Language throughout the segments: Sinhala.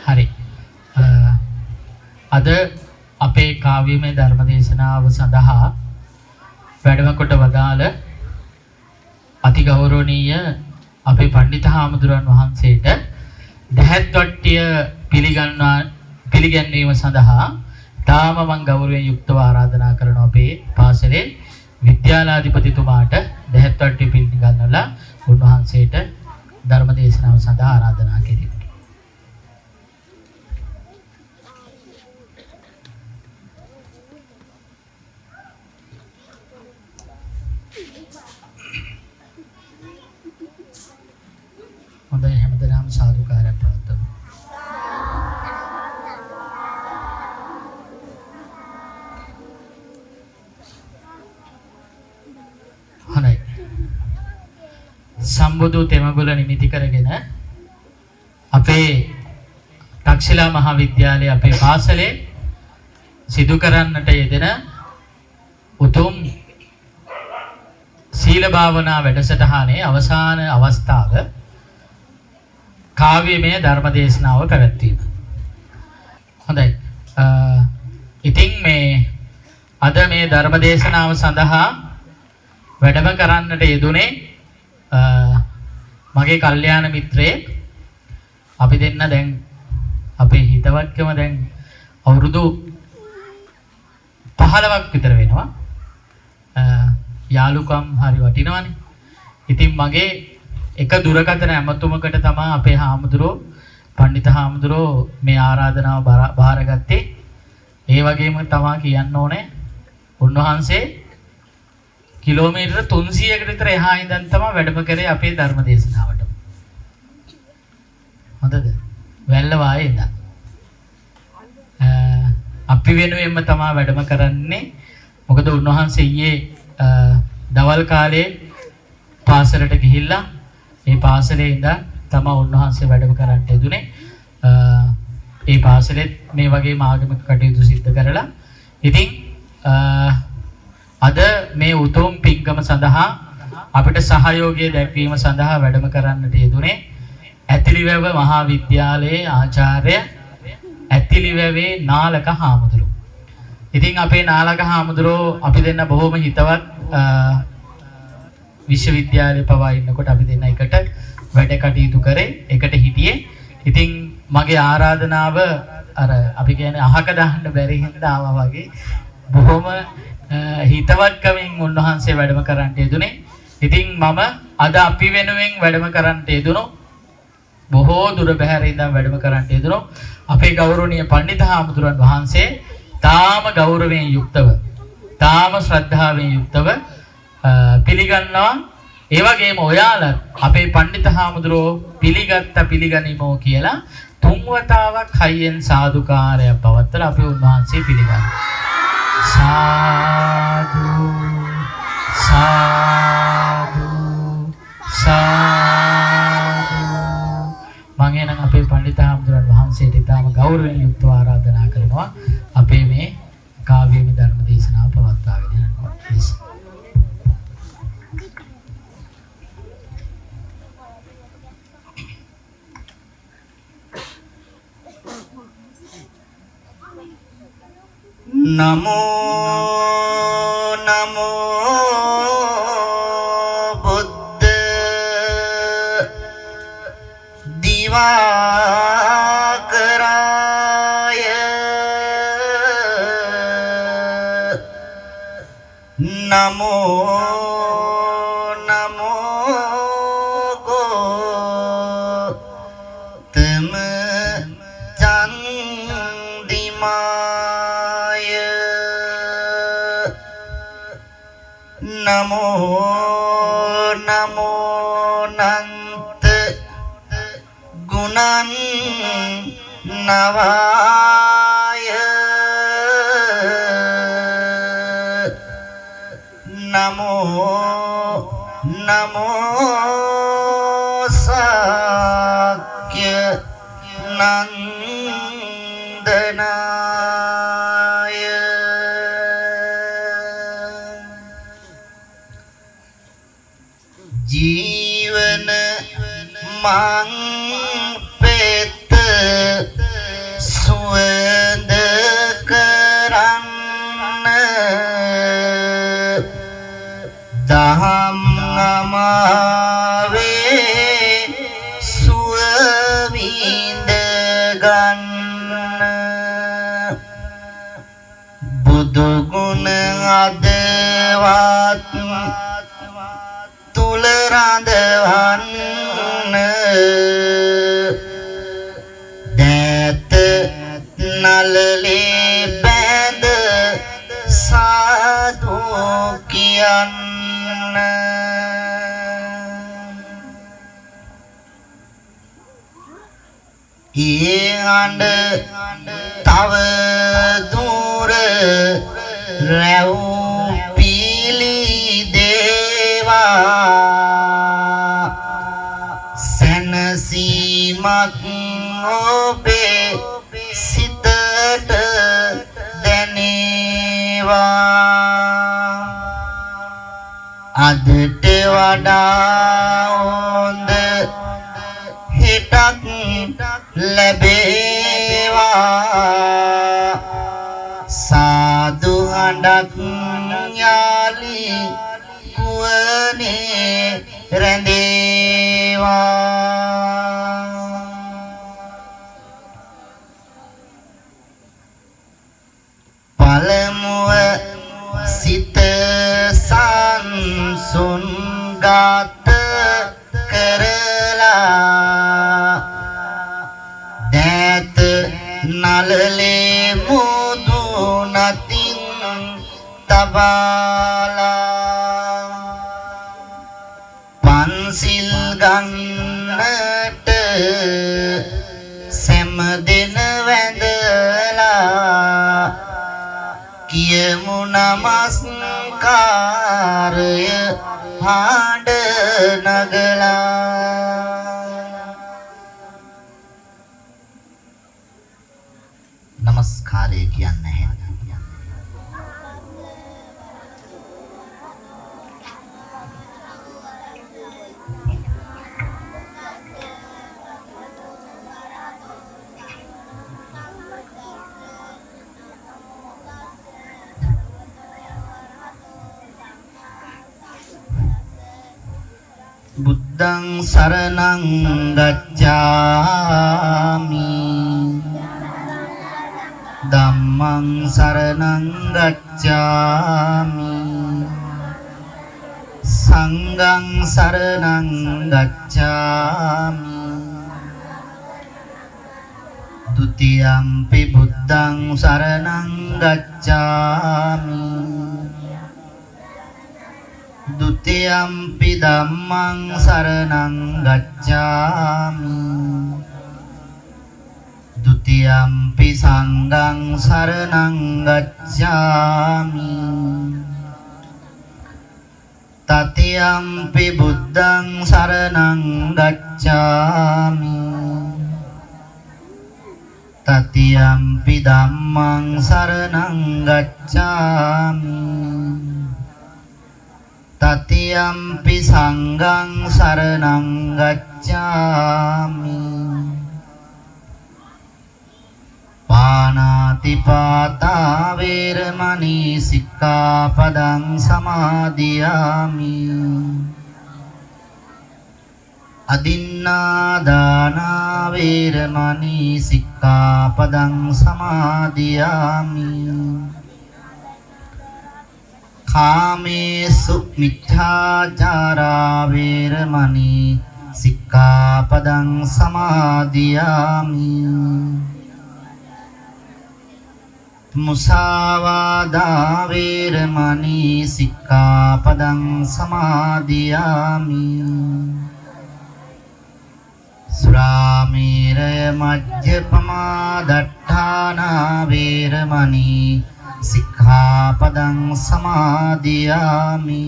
හරි. අද අපේ කාව්‍යමය ධර්මදේශනාව සඳහා වැඩම කොට වදාළ අතිගෞරවනීය අපේ පණ්ඩිත හාමුදුරන් වහන්සේට දහත් වට්ටිය පිළිගැන්වීම සඳහා තාම මම ගෞරවයෙන් යුක්තව ආරාධනා කරනවා අපේ පාසලේ විද්‍යාලාධිපතිතුමාට දහත් වට්ටිය පිළිගන්නලා උන්වහන්සේට ධර්ම දේශනාව සඳහා ආරාධනා කෙරේ. හොඳයි හැමදෙනාම සාදුකාරයක් පවත්වමු. හොඳයි. සම්බුදු තෙමගුල නිමිති කරගෙන අපේ තක්ෂිලා මහාවිද්‍යාලයේ අපේ පාසලේ සිදු කරන්නට යෙදෙන උතුම් සීල භාවනා වැඩසටහනේ අවසාන අවස්ථාව කාව්‍යමය ධර්ම දේශනාව පැවැත්වීම. හොඳයි. ඉතින් මේ අද මේ ධර්ම දේශනාව සඳහා වැඩම කරන්නට යෙදුනේ මගේ කල්යාණ මිත්‍රයෙක්. අපි දෙන්න දැන් අපේ හිතවත්කම දැන් අවුරුදු 15ක් විතර වෙනවා. යාළුකම් හරි වටිනවනේ. ඉතින් මගේ එක දුරකථන ඇමතුමකට තමයි අපේ හාමුදුරුවෝ පණ්ඩිත හාමුදුරුවෝ මේ ආරාධනාව බාරගත්තේ. ඒ වගේම තමයි කියන්න ඕනේ උන්වහන්සේ කිලෝමීටර 300කට විතර එහා ඉඳන් තමයි වැඩම කරේ අපේ ධර්ම දේශනාවට. හොඳද? වැල්ලවායේ ඉඳන්. අපි වෙනුවෙන්ම තමයි වැඩම කරන්නේ. මොකද උන්වහන්සේ ඊයේ දවල් කාලේ පාසලට ගිහිල්ලා ඒ පාසලේ ඉඳන් තමයි උන්වහන්සේ වැඩම කරන්න යෙදුනේ. ඒ පාසලෙත් මේ වගේ ආගමික කටයුතු සිද්ධ කරලා ඉතින් අද මේ උතුම් පින්කම සඳහා අපිට සහයෝගය දැක්වීම සඳහා වැඩම කරන්නට යෙදුනේ ඇතිලිවැව මහා විද්‍යාලයේ ආචාර්ය ඇතිලිවැවේ නාලක හාමුදුරුවෝ. ඉතින් අපේ නාලක හාමුදුරුවෝ අපි දෙන්න බොහොම හිතවත් විශ්වවිද්‍යාලේ පවා ඉන්නකොට අපි දෙන්න එකට වැඩ කටයුතු කරේ, එකට හිටියේ. ඉතින් මගේ ආරාධනාව අර අපි කියන්නේ අහක දාන්න බැරි හින්දා ආවා වගේ බොහොම හිතවත්කමින් උන්වහන්සේ වැඩම කරන්නට යෙදුනේ. ඉතින් මම අද අපි වෙනුවෙන් වැඩම කරන්නට යෙදුණු බොහෝ දුර බැහැර ඉඳන් වැඩම කරන්නට යෙදුණු අපේ ගෞරවනීය පණ්ඩිත හාමුදුරන් වහන්සේ තාම ගෞරවයෙන් යුක්තව, තාම ශ්‍රද්ධාවෙන් යුක්තව පිළිගන්නවා. ඒ වගේම ඔයාලා අපේ පණ්ඩිත හාමුදුරුවෝ පිළිගනිමෝ කියලා තුන්වතාවක් හයියෙන් සාදුකාරයක් පවත්වලා අපි උන්වහන්සේ පිළිගන්නවා. සාදු සාදු සාදු. මම එනම් අපේ පණ්ඩිත හාමුදුරන් වහන්සේට ඊටම ගෞරවයෙන් යුක්තව ආරාධනා කරනවා අපේ මේ කාව්‍යමය ධර්ම දේශනාව පවත්වාගෙන යනවා. නමෝ නමෝ බුද්ධ දිවාකරාය නමෝ නමෝ ගෝතම චන්දිමාය නමෝ නමෝ නන්ත ගුණං නවාය නමෝ නමෝ සාක්‍ය නන්දනාය ජීවන මං පෙත ගන්න බුදු ගුණ අදවත් තුල රඳවන්න දැත නලලේ බැඳ සාදු කියන්න ඊහඬ තව දුර රැව් පීලි දේවා සැනසීමක් ඔබේ සිතට දැනේවා අදට වඩා හොඳ හිතක් ලැබේවා සාදු හඬක් යාලි කුවනේ රැඳේවා පළමුව සිත සංසුන් ගත කරලා දැත නලලේ මුදු නතින් තබාලා පන්සිල් ගන්නට සෑම දින වැඳලා කියමු නමස්කාරය හඬ නගලා නමස්කාරය කියන්නේ බුද්ධං සරණං ගච්ඡාමි ධම්මං සරණං ගච්ඡාමි සංඝං සරණං ගච්ඡාමි ဒုတိယံ පි බුද්ධං සරණං ගච්ඡාමි ဒုတိယံ පි ධම්මං සරණං ගච්ඡාමි ဒုတိယံ පි සංඝං සරණං ගච්ඡාමි တတိယံ පි බුද්ධං සරණං ගච්ඡාමි တတိယံ පි ධම්මං සරණං ගච්ඡාමි တတိယံ පි සංඝං සරණං ගච්ඡාමි පාණාතිපාතා වේරමණී සික්ඛාපදං සමාදියාමි අදින්නාදානා වේරමණී සික්ඛාපදං සමාදියාමි කාමේසු මිච්ඡාචාරා වේරමණී සික්ඛාපදං සමාදියාමි මුසාවාදා වේරමණී සික්ඛාපදං සමාදියාමි සුරාමේරය මජ්ජපමා දට්ඨානා වේරමණී සික්ඛාපදං සමාදියාමි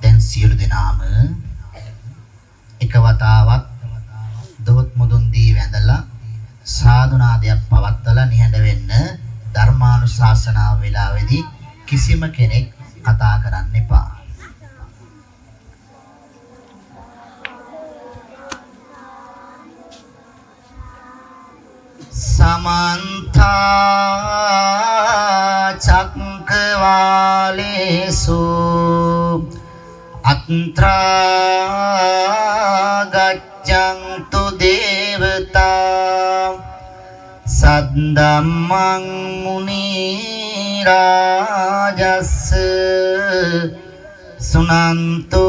දැන් සියලු දෙනාම එක වතාවක් දොහොත් මුදුන් දී වැඳලා සාදුනාදයක් පවත්වලා නිහඬ වෙන්න ධර්මානුශාසනාව වේලාවේදී කිසිම කෙනෙක් කතා කරන්න එපා समन्ता चक्रवालेषु අත්‍රා ගච්ඡන්තු දේවතා සද්දම්මං මුනි රාජස්ස සුනන්තු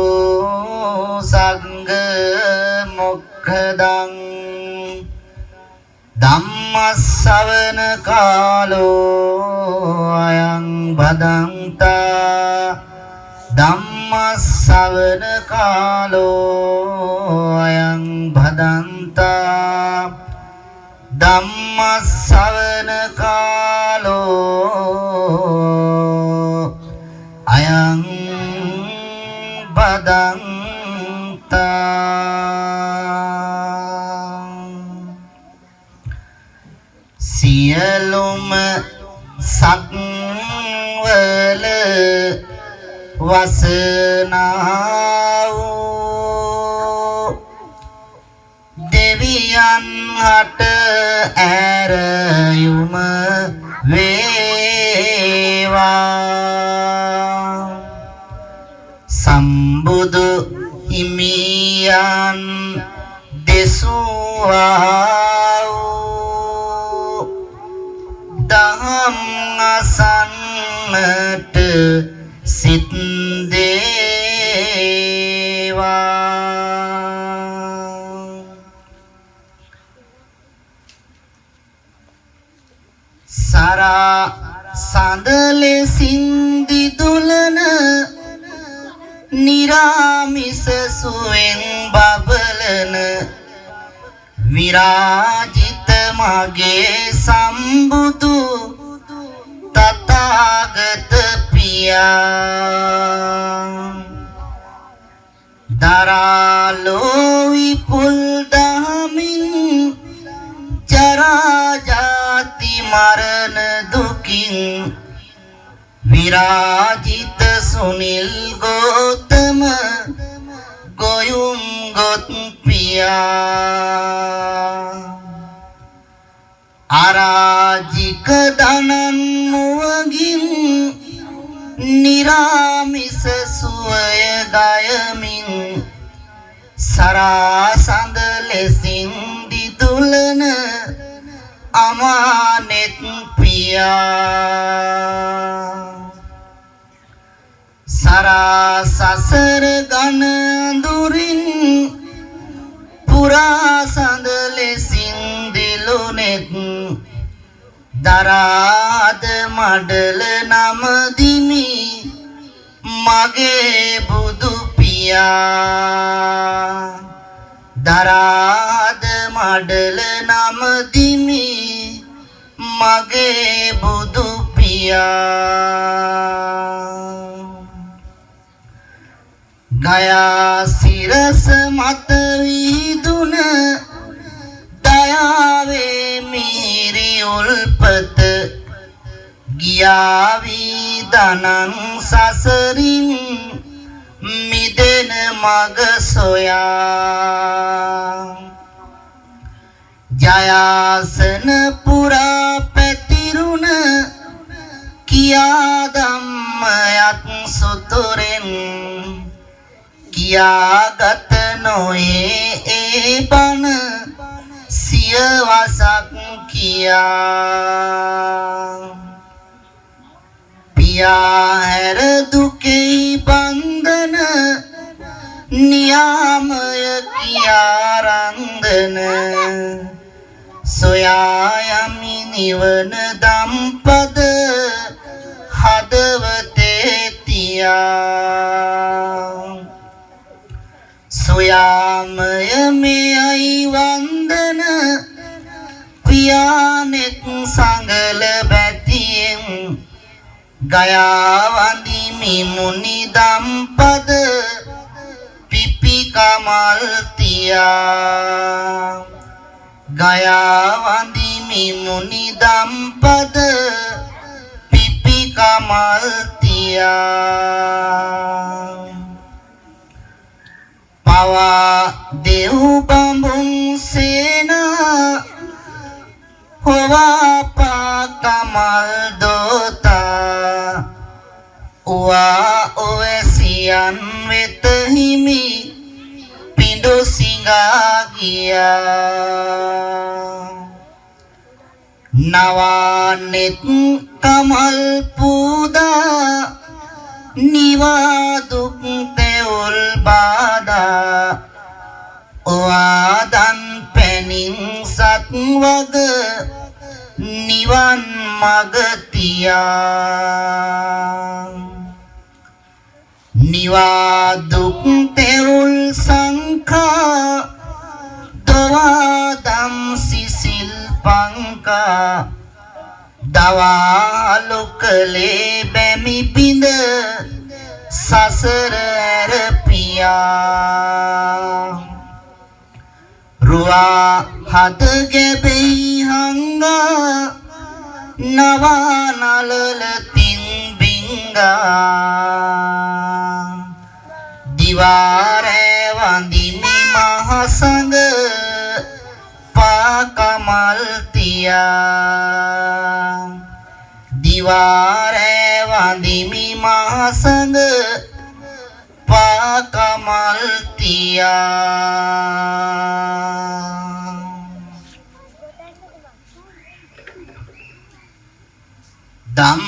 සංඝ මොක්ඛදං ධම්මස්සවන කාලෝ අයං භදන්තා ධම්මස්සවන කාලෝ අයං භදන්තා ධම්මස්සවන කාලෝ අයං භදන්තා සියලුම සක්වල වසනා වූ දෙවියන් හට ඇරයුම වේවා සම්බුදු හිමියන් දෙසුවා වූ දහම් අසන්නට සිත් දේවා සරා සඳලෙසින් දිදුලන නිරාමිස සුවෙන් බබලන විරාජිත මගේ සම්බුදු තථාගත පියා දරාලෝ විපුල් දහමින් ජරා ජාති මරණ දුකින් විරාජිත සුනිල් ගෝතම ගොයුම් ගොත් පියා අරාජික දනන් මුවගින් නිරාමිස සුවය ගයමින් සරාසඳ ලෙසින් දිදුලන අමානෙත් පියා සරසසර ගන දුරින් පුරා සඳ ලෙසින් දිලුනෙත් දරාද මඩල නමදිමි මගේ බුදු පියා දරාද මඩල නමදිමි මගේ බුදු පියා ගයා සිරස මත විදුන දයාවේ මිහිරි උල්පත ගියාවී දනං සසරින් මිදෙන මග සොයා ජයාසන පුරා පැතිරුණ කියා ධම්මයක් සුතුරෙන් කියාගත නොයේ ඒ බණ සියවසක් කියා පියා හැර දුකේ බන්ධන නියාමය කියා රන්දන සොයා යමි නිවන දම්පද හදවතේ තියා සොයාමය මෙයයි වන්දන පියානෙත් සංගල බැතියෙන් ගයා වඳිමි මුනි දම්පද පිපි කමල් තියා ගයා වඳිමි මුනි දම්පද පිපි කමල් තියා පවා දෙව් බඹුන් සේනා හොවා පා කමල් දෝතා උවා ඔවැසියන් වෙත පිඬු සිඟා ගියා නවානෙත් කමල් පුදා නිවා දුක් තෙවුල් බාදා ඔආදන් පැනින් සත් වග නිවන් මග තියා නිවා දුක් තෙවුල් සංඛා දවාදම් සිසිල් පංකා දවාලුකලේ බැමි බිඳ සසර ඇරපියා රුවා හද ගැබෙයි හංගා නවා නලලතින් බිංගා දිවාරේ වඳිමි මහසඟ පාකමල් තියා දිවාරේ වඳිමි මහසඟ පාකමල් තියා දම්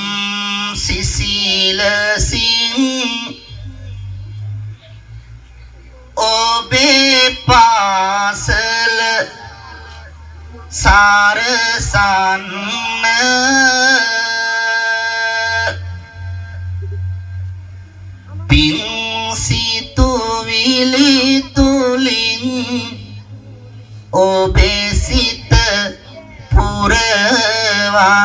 සිසිල සිං ඔබේ පාසල සාරසන්න පින් සිතුවිලි තුලින් ඔබේ සිත පුරවන්න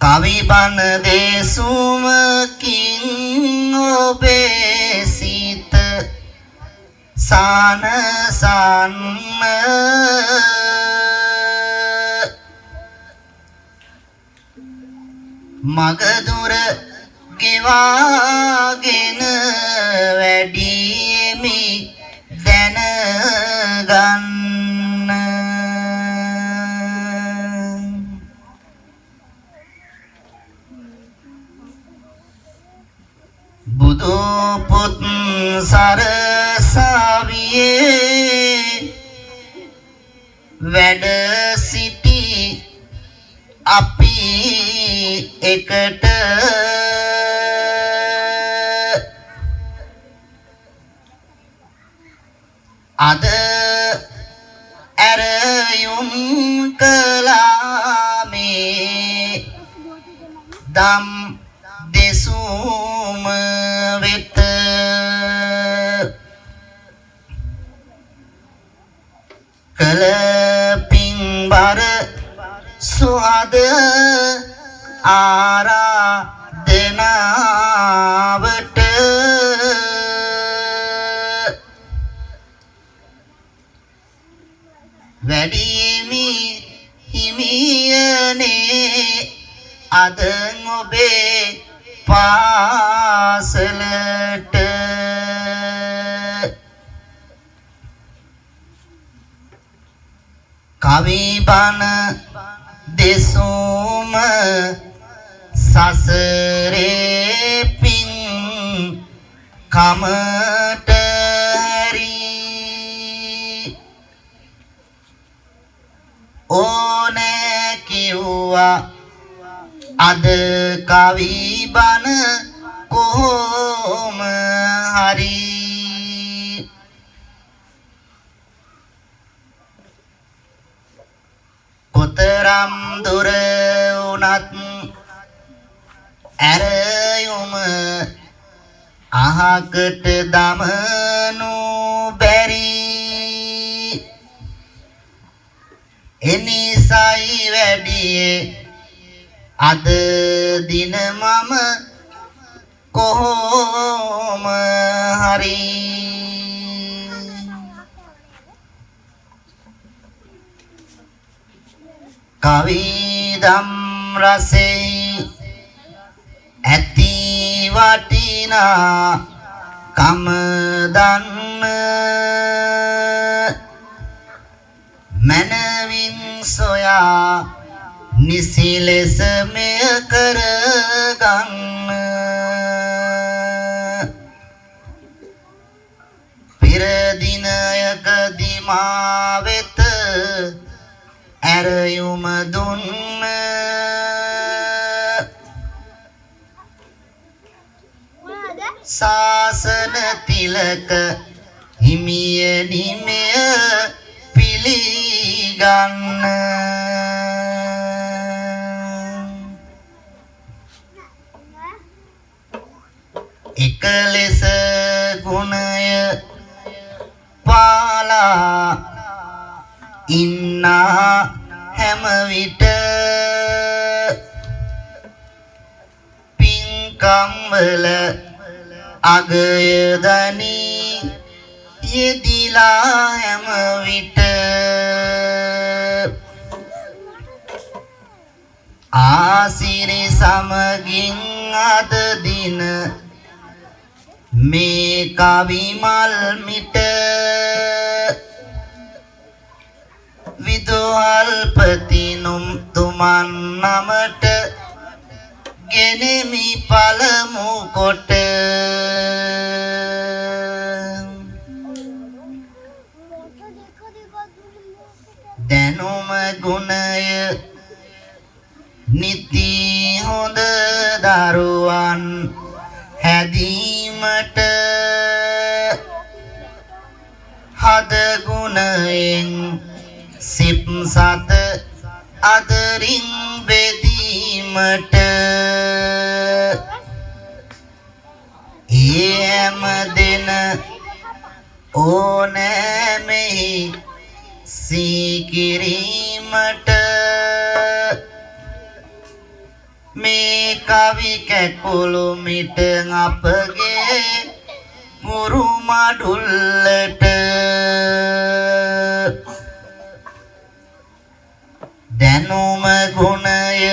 කවි බණ දේසුමකින් ඔබේ සිත සානසන්න මගදුර ගෙවාගෙන වැඩිමි දැනගන්න බුදු පුත් සරසවියේ වැඩ සිටි අපි එකට අද ඇරයුම් කලාමේ දම් දෙසුම වෙත කල පින්බර සුහද ආරාධනාවට වැඩිමි හිමියනේ අද ඔබේ පාසලට කවි බණ දෙසුම සසරේ පින් කමට හැරි ඕනෑ කිව්වා අද කවි බණ කොහොම හරි කොතරම් දුර වුණත් ඇරයුම අහකට දමනු බැරි එනිසයි වැඩියේ අද දින මම කොහොම හරි කවි දම් රසෙයි ඇති වටිනා කම දන්න මනවින් සොයා නිසි ලෙස මෙය කරගන්න ඇරයුම දුන්න සාසන තිලක හිමියනි මෙය පිළිගන්න එක ලෙස ගුණය පාලා ඉන්නා හැම විට පින්කම් වල අගය දනී යෙදිලා හැම විට ආසිරි සමගින් අද දින මේ කවි මල් මිට විදුහල්පති තුමන් නමට ගෙනෙමි පළමු කොට දැනුම ගුණය නිති හොඳ දරුවන් හැදීමට හද ගුණයෙන් සිප් සත අදරින් බෙදීමට එයම දෙන ඕනෑමෙහි සීකිරීමට මේ කවි කැකුළු මිට අපගේ ගුරු මඩුල්ලට දැනුම ගුණය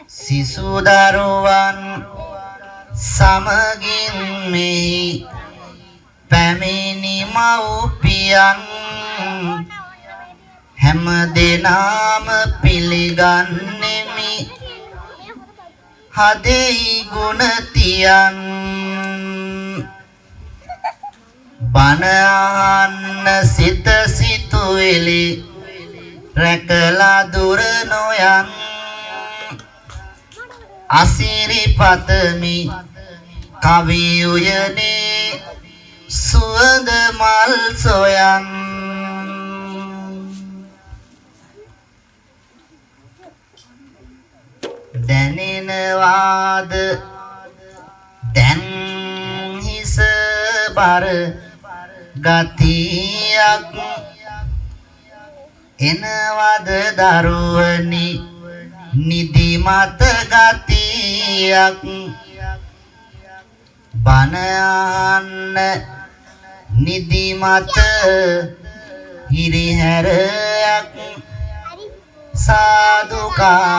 සිසු දරුවන් සමගින් මෙහි පැමිණි මව්පියන් හැම දෙනාම පිළිගන්නෙමි හදෙහි ගුණ තියන් බණ අහන්න සිත සිතුවිලි රැකලා දුර නොයන් අසිරි පතමි කවි උයනේ සුවඳ මල් සොයන් දැනෙනවාද දැන් හිස බර ගතියක් එනවද දරුවනි නිදිමත ගතියක් බණ අහන්න නිදිමත හිරිහැරයක් සාදුකාරයක්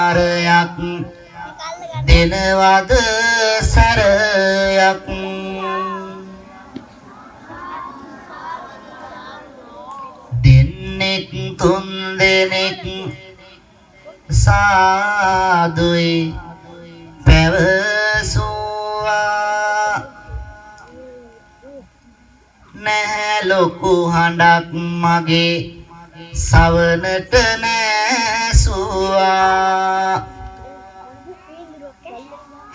දෙනවද සැරයක් දෙන්නෙක් තුන් දෙනෙක් සාදුයි පැවසුවා නැහැ ලොකු හඬක් මගේ සවනට නැසුවා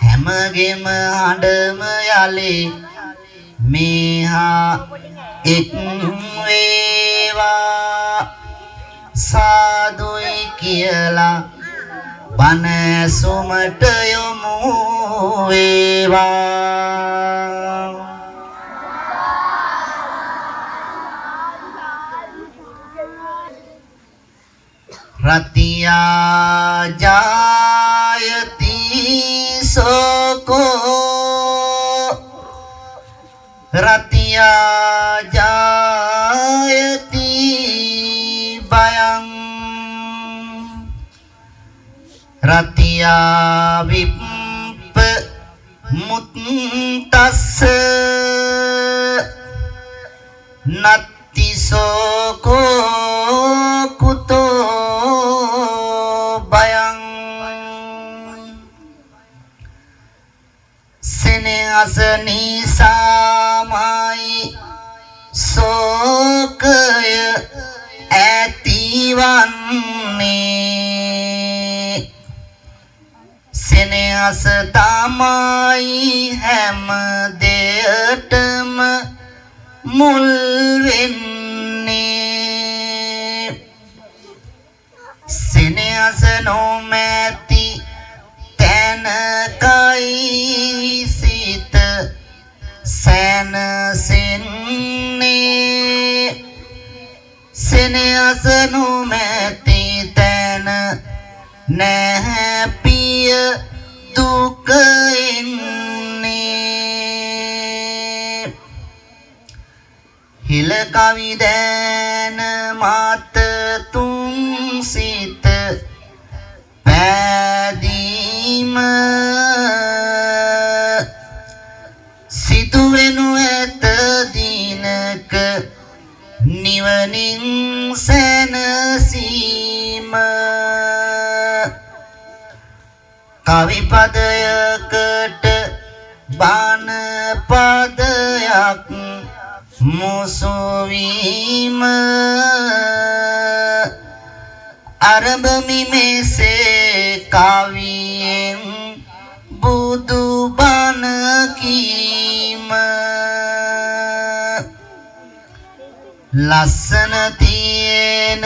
හැමගෙම හඬම යලි මේහා එක් වේවා සාදුයි කියලා බණ ඇසුමට යොමු වේවා රතියා ජායති සෝකෝ රතියා ජායති බයං රතියා විප්ප මුත්තස්ස නත්ති සෝකෝ කුතෝ බයං සෙනෙහස නිසාමයි සෝකය වන්නේ සෙනෙහස තමයි හැම දෙයකටම මුල් වෙන්නේ සෙනෙහස නොමැති තැනකයි සිත සැනසෙන්නේ සෙනෙහස නොමැති තැන නැහැ පිය දුක එන්නේ හිල කවි දැන මත තුන් සිත පැදීම සිදුවෙනු ඇත දිනක නිවනින් සැනසීම කවි පදයකට බාන පදයක් මුසුවීම අරඹමි මෙසේ කවියෙන් බුදු බණ කීම ලස්සන තියෙන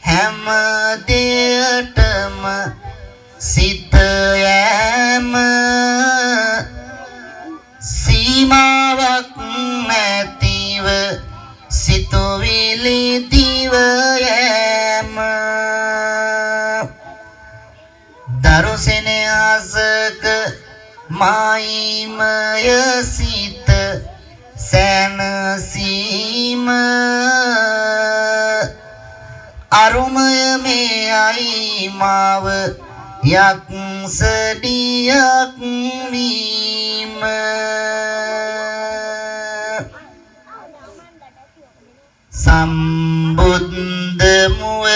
හැම දෙයකටම සිත යෑම සීමාවක් නැතිව සිතුවිලි දිව යෑම දරු සෙනෙහසක මායිමය සිත සැනසීම අරුමය මෙයයි මාව යක්සඩියක් වීම සම්බුද්ධ මුව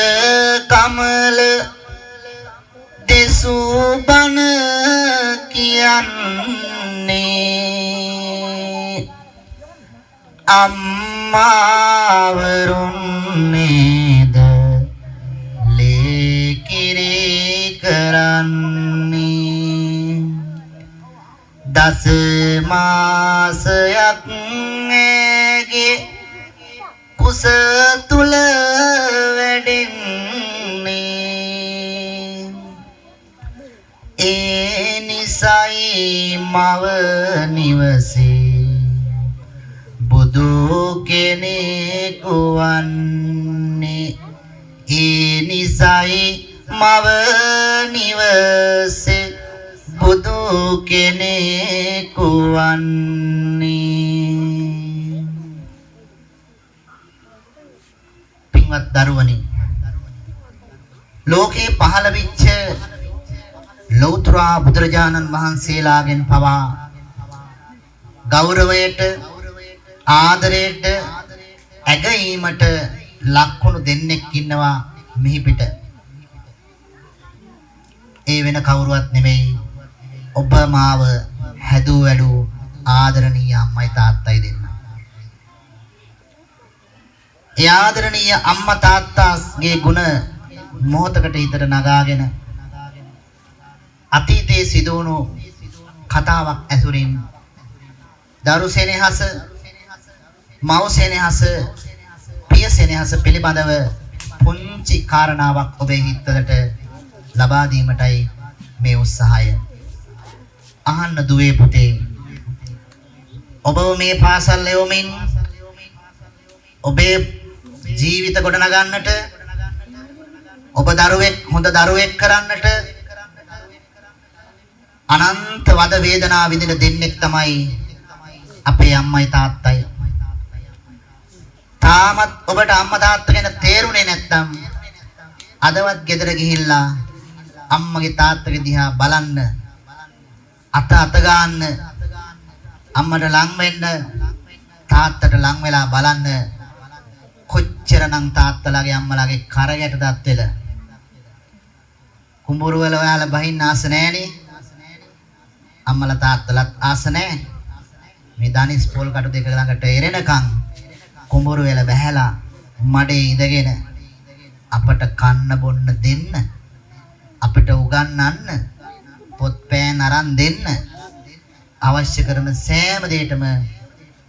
කමල දෙසූ බණ කියන්නේ අම්මාවරුන් නේද ලේකිරේ කරන්නේ දස මාසයක් ඇගේ කුස තුල වැඩෙන්නේ ඒ නිසයි මව නිවසේ බුදු කෙනෙකු වන්නේ ඒ නිසයි මව නිවසේ බුදු කෙනෙකු වන්නේ පින්වත් දරුවනි ලෝකේ පහළ වෙච්ච ලෞතර බුදුරජාණන් වහන්සේලාගෙන් පවා ගෞරවයට ආදරයට ඇගීමට ලක්වුණු දෙන්නෙක් ඉන්නවා මෙහි පිට ඒ වෙන කවුරුවත් නෙමෙයි ඔබ මාව හැදූ වැඩූ ආදරණීය අම්මයි තාත්තයි දෙන්න. ඒ ආදරණීය අම්මා තාත්තාගේ ගුණ මොහොතකට හිතට නගාගෙන අතීතයේ සිදුවුණු කතාවක් ඇසුරින් දරු සෙනෙහස මව් සෙනෙහස පිය සෙනෙහස පිළිබඳව පුංචි කාරණාවක් ඔබේ හිතවලට ලබා දීමටයි මේ උත්සාහය. අහන්න දුවේ පුතේ ඔබ මේ පාසල් යොමින් ඔබේ ජීවිත ගොඩ නගන්නට ඔබ දරුවෙක් හොඳ දරුවෙක් කරන්නට අනන්ත වද වේදනා විඳින දෙන්නෙක් තමයි අපේ අම්මයි තාත්තයි. තාමත් ඔබට අම්මා තාත්තා ගැන තේරුනේ නැත්නම් අදවත් ගෙදර ගිහිල්ලා අම්මගේ තාත්තගේ දිහා බලන්න අත ගන්න අම්මට ලං වෙන්න තාත්තට ලං වෙලා බලන්න කොච්චරනම් තාත්තලාගේ අම්මලාගේ කරගැටදත් වෙල කුඹුරු වල ඔයාලා බහින්න ආස නැහනේ අම්මලා තාත්තලාත් ආස නැහැ මේ දනිස් පොල් කටු දෙක ළඟට එරෙනකන් කුඹුරු වල බහැලා මඩේ ඉඳගෙන අපට කන්න බොන්න දෙන්න, අපිට උගන්වන්න, පොත් පෑන් අරන් දෙන්න, අවශ්‍ය කරන සෑම දෙයකම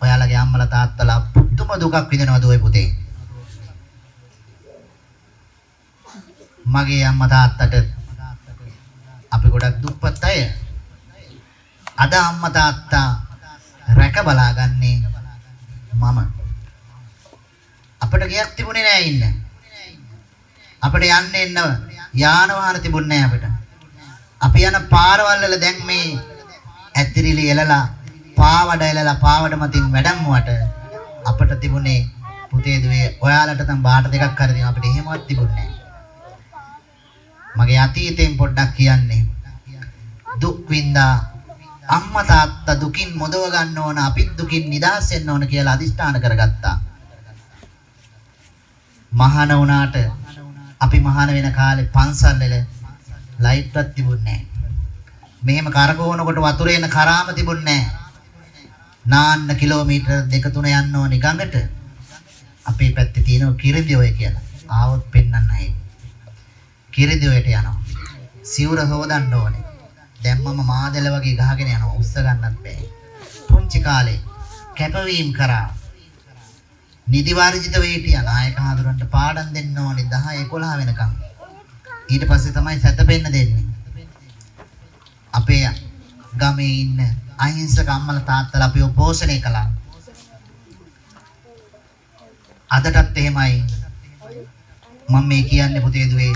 ඔයාලගේ අම්මලා තාත්තලා පුදුම දුකක් විඳිනවා දුවේ පුතේ. මගේ අම්මා තාත්තට අපි ගොඩක් දුප්පත් අය. අද අම්මා තාත්තා රැක බලාගන්නේ මම. අපිට ගියක් තිබුණේ නෑ ඉන්න. අපිට යන්න එන්න යාන වාහන තිබුණේ නෑ අපිට. අපි යන පාරවල් වල දැන් මේ ඇතිරිලි එලලා පාවඩ එලලා පාවඩ මතින් වැඩම්මුවට අපිට තිබුණේ පුතේ දුවේ ඔයාලට තම බාට දෙකක් හරි දෙනවා. අපිට එහෙමවත් තිබුණේ නෑ. මගේ අතීතයෙන් පොඩ්ඩක් කියන්නේ දුක් විඳා අම්මා තාත්තා දුකින් මොදව ගන්න ඕන, අපිත් දුකින් නිදහස් වෙන්න ඕන කියලා අදිෂ්ඨාන කරගත්තා. මහාන වුණාට අපි මහාන වෙන කාලේ පන්සල් වල ලයිට්වත් තිබුණේ නැහැ. මෙහෙම කරකවනකොට වතුර එන කරාම තිබුණේ නැහැ. නාන්න කිලෝමීටර් 2-3 යන්න ඕනේ ගඟට. අපේ පැත්තේ තියෙන කිරිදිඔය කියලා. ආවොත් පෙන්වන්න ඇයි. කිරිදිඔයට යනවා. සිවුර හොදන්න ඕනේ. දැන් මම මාදල වගේ ගහගෙන යනවා. උස්ස ගන්නත් බෑ. පුංචි කාලේ කැපවීම කරා. නිදි වර්ජිත වේටියා නායක හඳුරන්ට පාඩම් දෙන්න ඕනේ 10 11 වෙනකම්. ඊට පස්සේ තමයි සැතපෙන්න දෙන්නේ. අපේ ගමේ ඉන්න අහිංසක අම්මලා තාත්තලා අපිව පෝෂණය කළා. අදටත් එහෙමයි. මම මේ කියන්නේ පුතේ දුවේ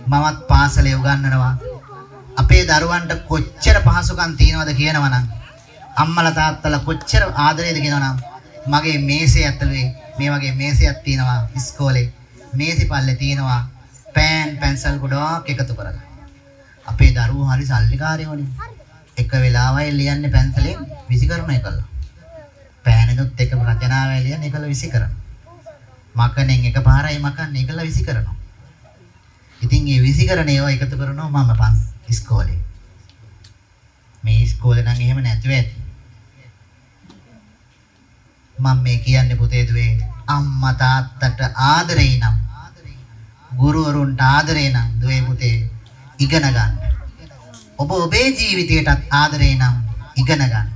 මමත් පාසලේ උගන්වනවා. අපේ දරුවන්ට කොච්චර පහසුකම් තියනවද කියනවනම් අම්මලා තාත්තලා කොච්චර ආදරේද කියනවනම් මගේ මේසේ ඇතුලේ මේ වගේ මේසයක් තියෙනවා ඉස්කෝලේ. මේසි පල්ලේ තියෙනවා පෑන් පැන්සල් ගොඩක් එකතු කරලා. අපේ දරුවෝ හරි සල්ලිකාරයෝනේ. එක වෙලාවයි ලියන්නේ පැන්සලෙන් විසිකරන එකල. පෑනෙනුත් එක රචනාවයි ලියන්නේ එකල විසිකරන. මකනෙන් එකපාරයි මකන්නේ එකල විසිකරනවා. ඉතින් මේ විසිකරන ඒවා එකතු කරනවා මම ඉස්කෝලේ. මේ ඉස්කෝලේ නම් එහෙම නැතුව ඇති. මම මේ කියන්නේ පුතේ දුවේ අම්මා තාත්තට ආදරේ නම් ගුරුවරුන්ට ආදරේ නම් දුවේ පුතේ ඉගෙන ගන්න. ඔබ ඔබේ ජීවිතයටත් ආදරේ නම් ඉගෙන ගන්න.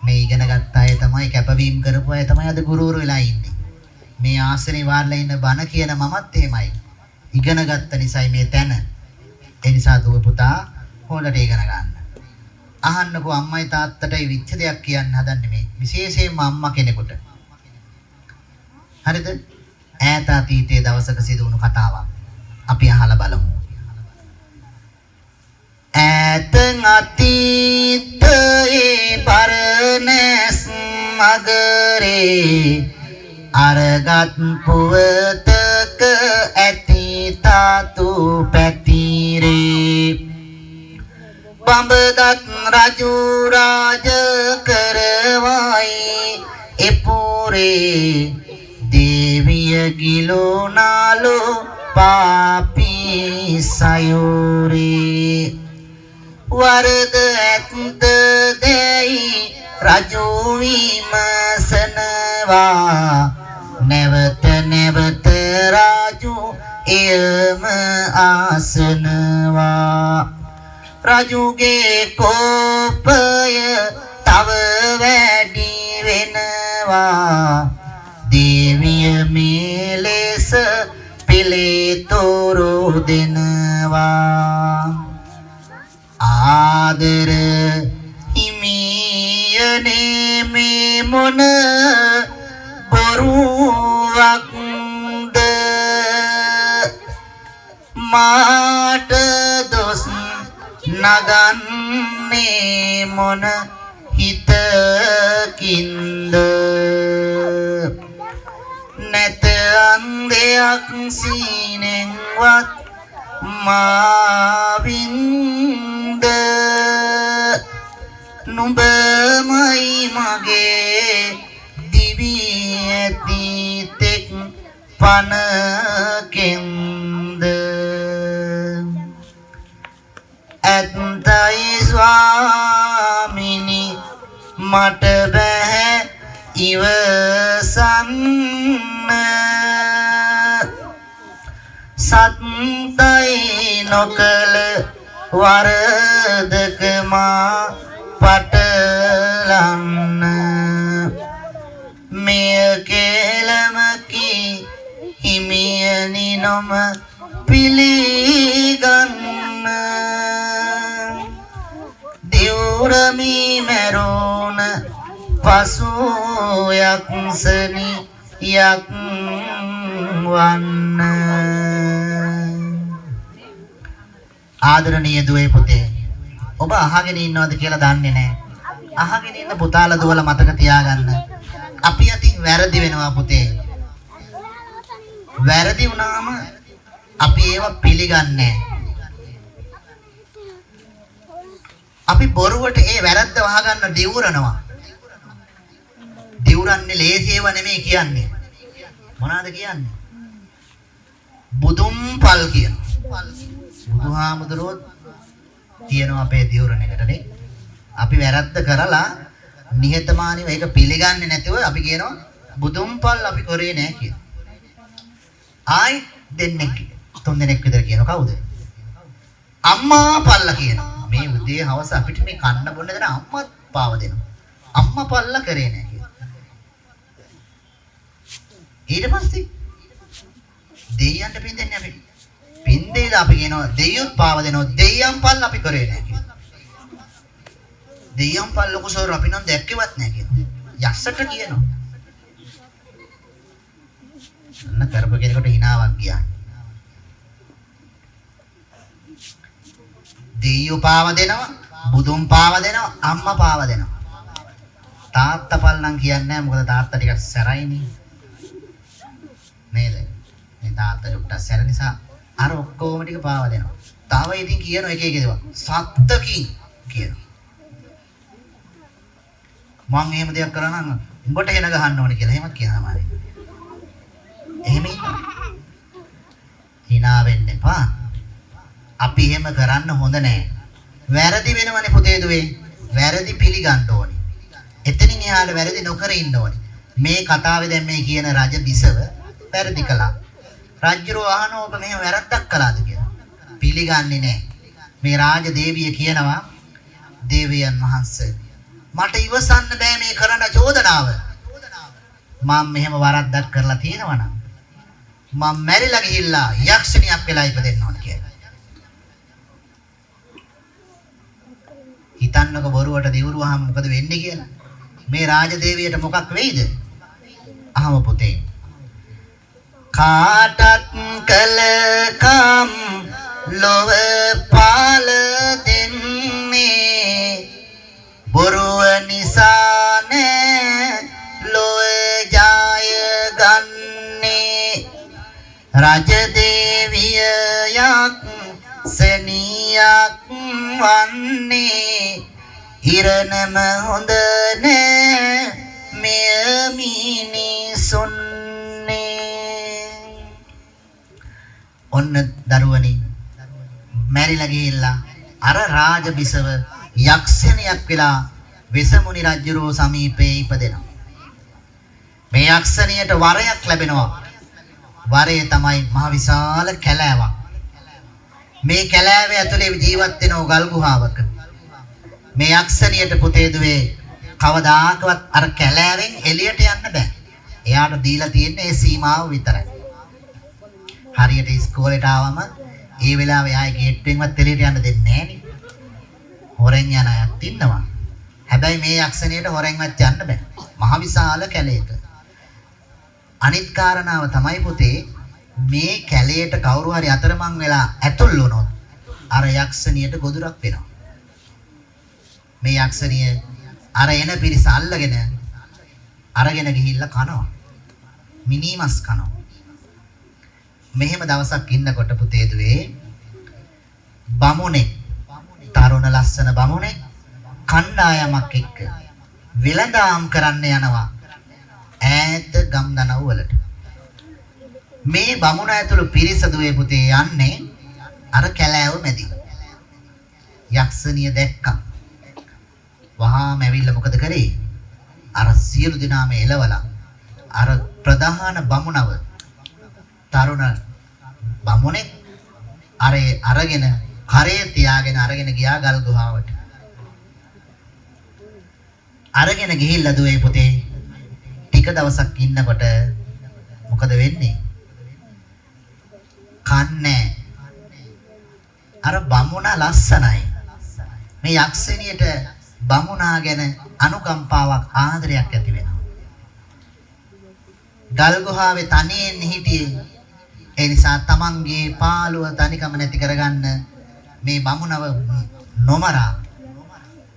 මේ ඉගෙන ගත්ත අය තමයි කැපවීම කරපු අය තමයි අද ගුරුවරු වෙලා ඉන්නේ. මේ ආසනේ වාරලා ඉන්න බණ කියන මමත් එහෙමයි. ඉගෙන ගත්ත නිසායි මේ තැන. ඒ නිසා දුව පුතා හොඳට ඉගෙන ගන්න. අහන්නකෝ අම්මයි තාත්තටයි විච්ච දෙයක් කියන්න හදන්නේ මේ. විශේෂයෙන්ම අම්මා කෙනෙකුට. හරිද? ඈත අතීතයේ දවසක සිදු වුණු කතාවක්. අපි අහලා බලමු. ඈත අතීතයේ පරණැස් නගරේ අරගත් පුවතක ඇති තාතු පැතිරේ බඹදත් රජු රාජ කරවයි එපුරේ දේවිය ගිලෝනාලෝ පාපී සයෝරේ වරද ඇත්ත දෙයි රජු විමසනවා නැවත නැවත රාජු එයම ආසනවා රජුගේ කෝපය තව වැඩි වෙනවා දේවිය මේ ලෙස පිළිතුරු දෙනවා ආදර හිමියනේ මේ මොන බොරුවක්ද මාට දොස් නගන්නේ මොන හිතකින්ද නැත අන්දයක් සීනෙන්වත් මාවින්ද නුඹමයි මගේ දිවි ඇති තෙක් පනකෙන්ද ඇත්තයි ස්වාමිනි මට බෑ ඉවසන්න සත්යි නොකල වරදක මා පටලන්න මෙය කෙලමකි හිමියනි නොම පිළිගන්න දිවුරමි මරුණ පසු යක්සනි යක් වන්න ආදරණීය දුවේ පුතේ ඔබ අහගෙන ඉන්නවද කියලා දන්නේ නැහැ. අහගෙන ඉන්න පුතාලා දුවලා මතක තියාගන්න. අපි අතින් වැරදි වෙනවා පුතේ. වැරදි වුණාම අපි ඒව පිළිගන්නේ අපි බොරුවට ඒ වැරද්ද වහගන්න දිවුරනවා. දිවුරන්නේ ලේසියව නෙමෙයි කියන්නේ. මොනවාද කියන්නේ? බුදුන් පල් කියන. බුදුහාමුදුරුවෝ තියෙනවා අපේ දිවුරන එකටනේ. අපි වැරද්ද කරලා නිහතමානීව ඒක පිළිගන්නේ නැතුව අපි කියනවා බුදුන් පල් අපි කරේ නැහැ කියලා. ආයි දෙන්නෙක් තුන් දෙනෙක් විතර කියනවා කවුද? අම්මා පල්ලා කියනවා. මේ උදේ හවස අපිට මේ කන්න බොන්න දෙන අම්මා පාව දෙනවා. අම්මා පල්ලා කරේ නැහැ කියලා. ඊට පස්සේ දෙයියන්ට පින් දෙන්නේ අපි. පින් දෙයිලා අපි කියනවා දෙයියොත් පාව දෙනවා. දෙයියන් පල්ලා අපි කරේ නැහැ කියලා. දෙයියන් පල් ලොකු සෝර අපි නම් දැක්කේවත් නැහැ කියනවා. යස්සට කියනවා. අන්න කරපු කෙනෙකුට හිනාවක් ගියා. දෙයියෝ පාව දෙනවා, බුදුන් පාව දෙනවා, අම්මා පාව දෙනවා. තාත්තා පල් නම් කියන්නේ නැහැ මොකද තාත්තා ටිකක් සැරයිනේ. නේද? මේ තාත්තා ඩොක්ටර් සැර නිසා අර ඔක්කොම ටික පාව දෙනවා. තව ඉතින් කියන එක එක දේවල්. සත්තකින් කියනවා. මං එහෙම දෙයක් කරා නම් උඹට එන ගහන්න ඕනේ කියලා එහෙමත් කියනවා මාරේ. එහෙම hina වෙන්න එපා. අපි එහෙම කරන්න හොඳ නැහැ. වැරදි වෙනවනේ පුතේ දුවේ. වැරදි පිළිගන්න ඕනේ. එතනින් එහාට වැරදි නොකර ඉන්න ඕනේ. මේ කතාවේ දැන් මේ කියන රජ බිසව වැරදි කළා. රජුරෝ අහන ඔබ මෙහෙම වැරද්දක් කළාද කියලා. පිළිගන්නේ නැහැ. මේ රාජ දේවිය කියනවා දේවයන් වහන්සේ මට ඉවසන්න බෑ මේ කරන චෝදනාව. මම මෙහෙම වරද්දක් කරලා තියෙනවා නම් මම මැරිලා ගිහිල්ලා යක්ෂණියක් වෙලා ඉපදෙන්න ඕන කියලා. හිතන්නක බොරුවට දිවුරුවහම මොකද වෙන්නේ කියලා. මේ රාජදේවියට මොකක් වෙයිද? අහම පුතේ. කාටත් කලකම් ලොව පාල දෙන්නේ බොරුව නිසා නේ ලොව ජය ගන්නේ රජදේවියක් සෙනියක් වන්නේ ඉරණම හොඳ නේ මෙය මිනිසුන්නේ. ඔන්න දරුවනි මැරිලා ගිහිල්ලා අර රාජ බිසව යක්ෂණියක් වෙලා වෙසමුනි රජුරෝ සමීපේ ඉපදෙනවා. මේ යක්ෂණියට වරයක් ලැබෙනවා. වරය තමයි මහ විශාල කැලෑවක්. මේ කැලෑවේ ඇතුලේ ජීවත් වෙන ගල් ගුහාවක. මේ යක්ෂණියට පුතේ දුවේ කවදාකවත් අර කැලෑවෙන් එළියට යන්න බෑ. එයාට දීලා තියෙන්නේ ඒ සීමාව විතරයි. හරියට ඉස්කෝලේට ආවම ඒ වෙලාවේ ආයේ ගේට්ටුවෙන්වත් එළියට යන්න දෙන්නේ නෑනේ. හොරෙන් යන අයත් ඉන්නවා. හැබැයි මේ යක්ෂණියට හොරෙන්වත් යන්න බෑ. මහ විශාල කැලේක. අනිත් කාරණාව තමයි පුතේ මේ කැලේට කවුරු හරි අතරමං වෙලා ඇතුල් වුණොත් අර යක්ෂණියට ගොදුරක් වෙනවා. මේ යක්ෂණිය අර එන පිරිස අරගෙන ගිහිල්ලා කනවා. මිනිමස් කනවා. මෙහෙම දවසක් ඉන්නකොට පුතේ දුවේ බමුණෙක් තරුණ ලස්සන බමුණෙක් කණ්ඩායමක් එක්ක වෙළඳාම් කරන්න යනවා ඈත ගම්දනව් වලට. මේ බමුණ ඇතුළු පිරිස දුවේ පුතේ යන්නේ අර කැලෑව මැදි. යක්ෂණිය දැක්කා. වහාම ඇවිල්ලා මොකද කරේ? අර සියලු දෙනාම එලවලා අර ප්‍රධාන බමුණව තරුණ බමුණෙක් අරගෙන කරේ තියාගෙන අරගෙන ගියා ගල් ගුහාවට. අරගෙන ගිහිල්ලා දුවේ පුතේ ටික දවසක් ඉන්නකොට මොකද වෙන්නේ? කන්නේ අර බමුණා ලස්සනයි. මේ යක්ෂණියට බමුණා ගැන අනුකම්පාවක් ආදරයක් ඇති වෙනවා. ගල් ගුහාවේ තනියෙන් හිටියේ. ඒ නිසා තමන්ගේ පාළුව තනිකම නැති කරගන්න මේ බමුණව නොමරා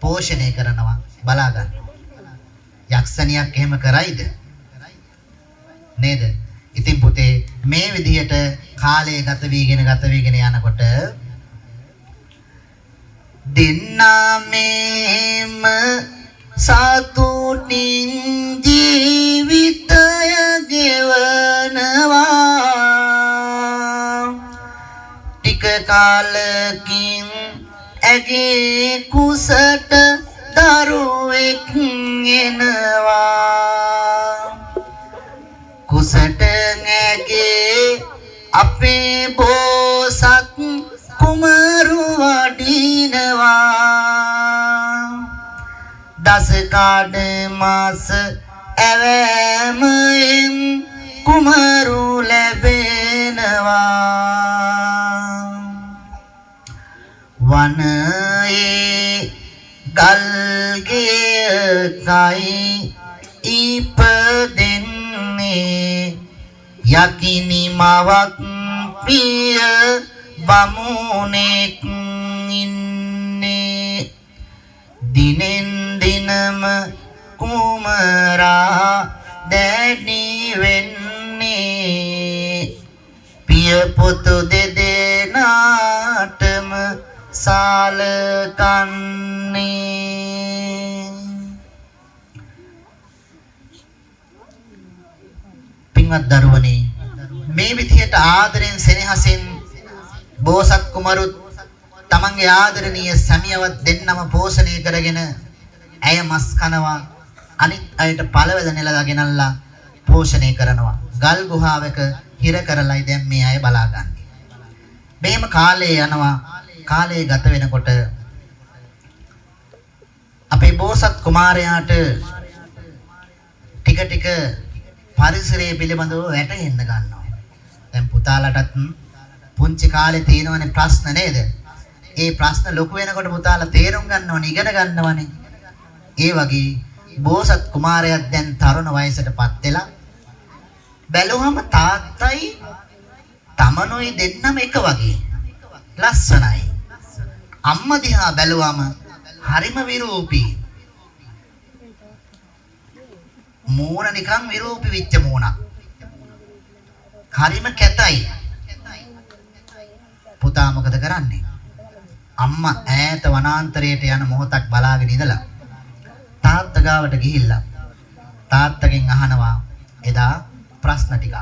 පෝෂණය කරනවා බලා ගන්න. යක්ෂණියක් එහෙම කරයිද? නේද? ඉතින් පුතේ මේ විදිහට කාලය ගත වීගෙන යනකොට දෙන්නාමේම සතුටින් ජීවිතය ගෙවනවා. ටික කාලකින් ඇගේ කුසට දරුවෙක් එනවා. කුසට ඇගේ අපේ බෝසත් කුමරු වඩිනවා. දස කාඩ මාස ඇවෑමෙන් කුමරු ලැබෙනවා. වනයේ ගල්ගෙයකයි ඉපදෙන්නේ. යකිනි මවක් පිය බමුණෙක් ඉන්නේ. දිනෙන් දිනම කුමරා දැඩි වෙන්නේ. පිය පුතු දෙදෙනාටම සලකන්නේ. පින්වත් දරුවනේ මේ විදියට ආදරෙන් සෙනෙහසින් බෝසත් කුමරුත් තමන්ගේ ආදරණීය සැමියවත් දෙන්නම පෝෂණය කරගෙන ඇය මස් කනවා. අනිත් අයට පළවැද නෙලලා ගෙනල්ලා පෝෂණය කරනවා. ගල් ගුහාවක හිර කරලයි දැන් මේ අය බලාගන්නේ. මේම කාලේ යනවා. කාලේ ගත වෙනකොට අපේ බෝසත් කුමාරයාට ටික ටික පරිසරයේ පිළිබඳව වැටහෙන්න ගන්නවා. දැන් පුතාලටත් පුංචි කාලේ තියෙනවනේ ප්‍රශ්න නේද? ඒ ප්‍රශ්න ලොකු වෙනකොට පුතාලා තේරුම් ගන්නවනේ, ඉගෙන ගන්නවනේ. ඒ වගේ බෝසත් කුමාරයාත් දැන් තරුණ වයසටපත් වෙලා බැලුවම තාත්තයි තමනුයි දෙන්නම එක වගේ ලස්සනයි. අම්මා දිහා බැලුවම හරිම විරූපී. මූණ නිකන් විරූපී වෙච්ච මූණක්. හරිම කැතයි. පුතා මොකද කරන්නේ? අම්මා ඈත වනාන්තරයට යන මොහොතක් බලාගෙන ඉඳලා තාත්තා ගාවට ගිහිල්ලා තාත්තගෙන් අහනවා එදා ප්‍රශ්න ටිකක්.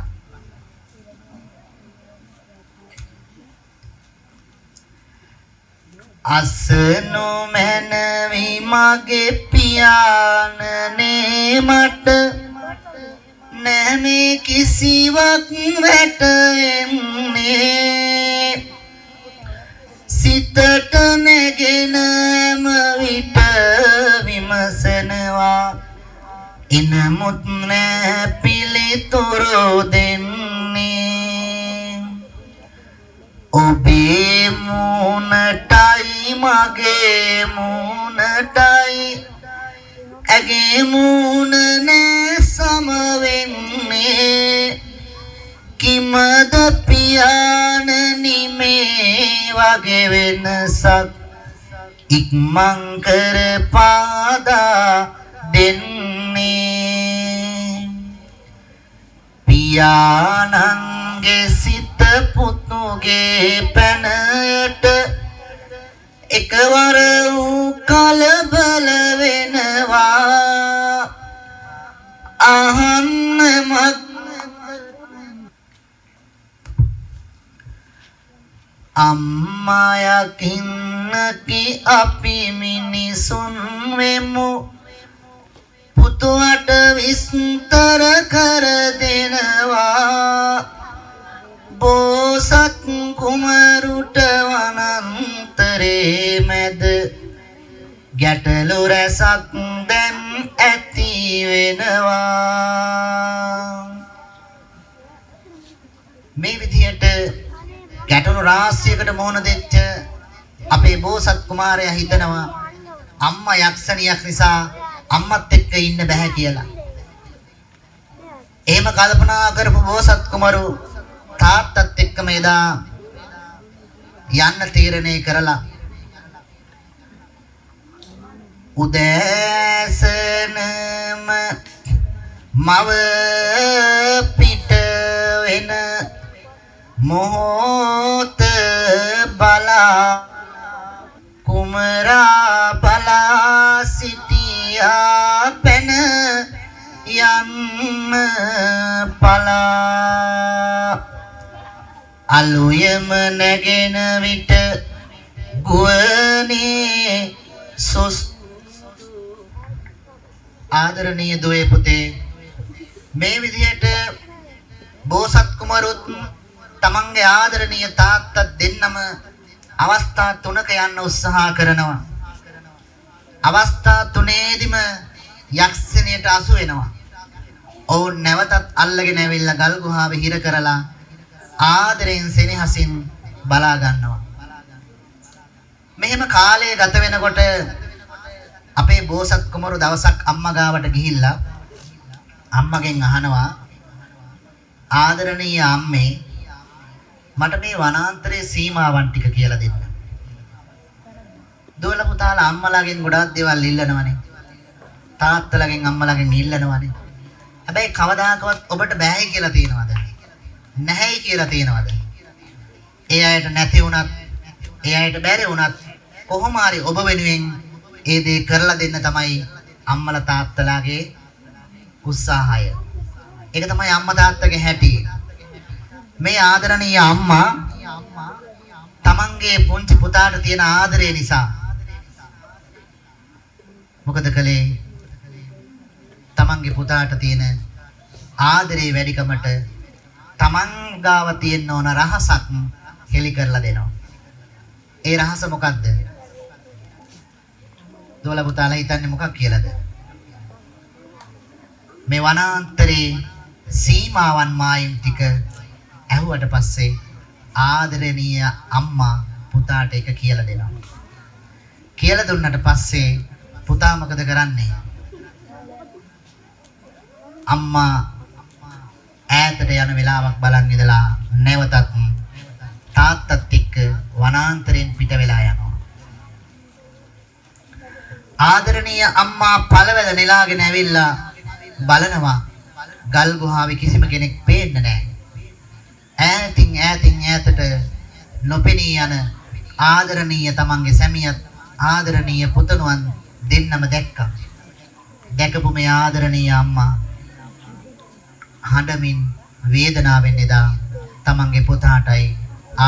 අසනු මැනවි මගේ පියාණනේ මට නැමේ කිසිවක් වැටෙන්නේ. සිතට නැගෙනම විට විමසනවා ඉනමුත් නෑ පිළිතුරු දෙන්නේ. ඔබේ මූණටයි මගේ මූණටයි ඇගේ මූණ නෑ සම වෙන්නේ. කිමද පියාණනි මේ වගේ වෙනසක් ඉක්මන් කර පාදා දෙන්නේ. පියාණන්ගේ සිත පුතුගේ පැනයට එකවර වූ කලබල වෙනවා. අහන්නමත් අම්මායකින්නකි අපි මිනිසුන් වෙමු. පුතුවට විස්තර කර දෙනවා. බෝසත් කුමරුට වනාන්තරේ මැද ගැටලු රැසක් දැන් ඇති වෙනවා. මේ විදිහට ගැටලු රාශියකට මුහුණ දෙච්ච අපේ බෝසත් කුමාරයා හිතනවා අම්මා යක්ෂණියක් නිසා අම්මත් එක්ක ඉන්න බෑ කියලා. එහෙම කල්පනා කරපු බෝසත් කුමරු තාත්තත් එක්කම එදා යන්න තීරණය කරලා උදෑසනම මව පිට වෙන මොහොත බලා කුමරා බලා සිටියා පැන යන්න පලා අලුයම නැගෙන විට ගුවනේ සොස් ආදරණීය දුවේ පුතේ මේ විදිහට බෝසත් කුමරුත් තමන්ගේ ආදරණීය තාත්තත් දෙන්නම අවස්ථා තුනක යන්න උත්සාහ කරනවා. අවස්ථා තුනේදීම යක්ෂණියට අසු වෙනවා. ඔවුන් නැවතත් අල්ලගෙන ඇවිල්ලා ගල් ගුහාවේ හිර කරලා ආදරෙන් සෙනෙහසින් බලා ගන්නවා. මෙහෙම කාලය ගත වෙනකොට අපේ බෝසත් කුමරු දවසක් අම්මා ගාවට ගිහිල්ලා අම්මගෙන් අහනවා ආදරණීය අම්මේ මට මේ වනාන්තරයේ සීමාවන් ටික කියලා දෙන්න. දුවල පුතාලා අම්මලාගෙන් ගොඩාක් දේවල් ඉල්ලනවනේ. තාත්තලාගෙන් අම්මලාගෙන් ඉල්ලනවනේ. හැබැයි කවදාකවත් ඔබට බෑයි කියලා තියෙනවද? නැහැයි කියලා තියෙනවද? ඒ අයට නැති වුණත්, ඒ අයට බැරි වුණත් කොහොම හරි ඔබ වෙනුවෙන් ඒ දේ කරලා දෙන්න තමයි අම්මලා තාත්තලාගේ උත්සාහය. ඒක තමයි අම්මා තාත්තගේ හැටි. මේ ආදරණීය අම්මා තමන්ගේ පුංචි පුතාට තියෙන ආදරය නිසා මොකද කළේ? තමන්ගේ පුතාට තියෙන ආදරේ වැඩිකමට තමන් ගාව තියෙන ඕන රහසක් හෙලි කරලා දෙනවා. ඒ රහස මොකද්ද? දොළ පුතාලා හිතන්නේ මොකක් කියලාද? මේ වනාන්තරේ සීමාවන් මායිම් ටික ඇහුවට පස්සේ ආදරණීය අම්මා පුතාට ඒක කියලා දෙනවා. කියලා දුන්නට පස්සේ පුතා මොකද කරන්නේ? අම්මා ඈතට යන වෙලාවක් බලන් ඉඳලා නැවතත් තාත්තත් එක්ක වනාන්තරයෙන් පිට වෙලා යනවා. ආදරණීය අම්මා පළවැල නෙලාගෙන ඇවිල්ලා බලනවා ගල් ගුහාවේ කිසිම කෙනෙක් පේන්නේ නැහැ. ඈතට නොපෙනී යන ආදරණීය තමන්ගේ සැමියත් ආදරණීය පුතණුවන් දෙන්නම දැක්කා. දැකපු මේ ආදරණීය අම්මා හඬමින් වේදනාවෙන් එදා තමන්ගේ පුතාටයි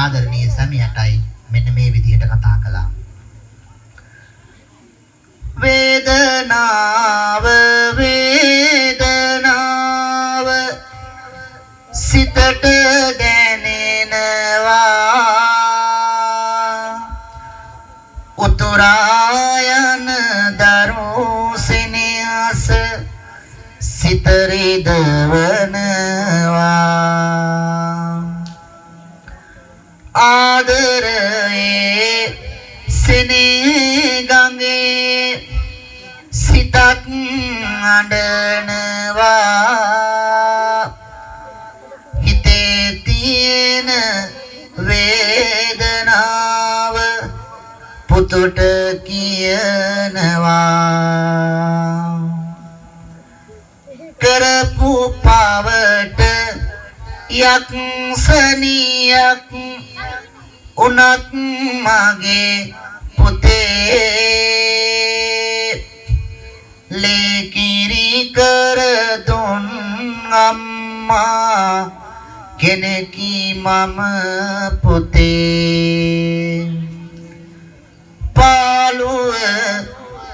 ආදරණීය සැමියාටයි මෙන්න මේ විදිහට කතා කළා. වේදනාව වේදනාව සිතට දැනෙනවා උතුරා යන දරු සෙනෙහස සිත රිදවනවා ආදරයේ සෙනෙහ ගඟේ සිතක් අඬනවා හිතේ තියෙන වේදනාව පුතුට කියනවා කරපු පවට යක්ෂණියක් උනත් මගේ පුතේ ලේකිරි කර දුන් අම්මා කෙනෙකි මම පුතේ පාළුව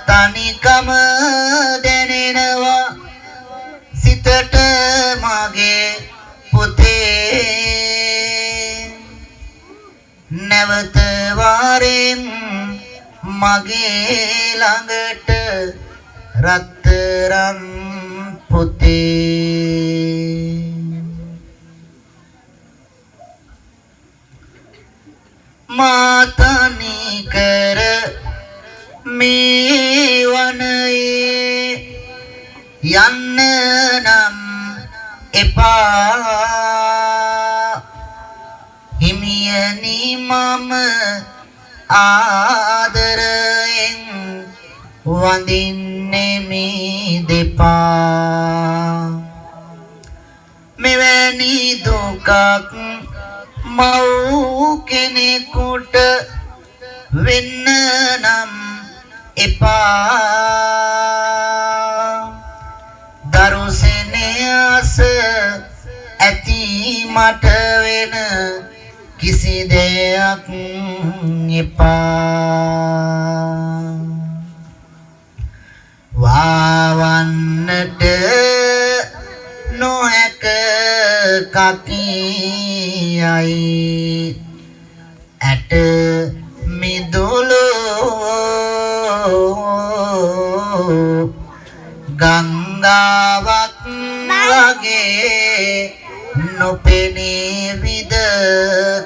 තනිකම දැනෙනවා සිතට මගේ පුතේ නැවත වාරෙන් මගේ ළඟට රත්තරන් පුතේ මාතනි කර මේ වනයේ යන්න නම් එපා හිමියනි මම ආදරයෙන් වඳින්නේ මේ දෙපා මෙවැනි දුකක් මව් කෙනෙකුට වෙන්න නම් එපා දරුසෙනෙහස ඇති මට වෙන කිසි දෙයක් එපා වාවන්නට නොහැක කකියයි ඇට මිදුළු ගංගාවක් වගේ නොපෙනී විද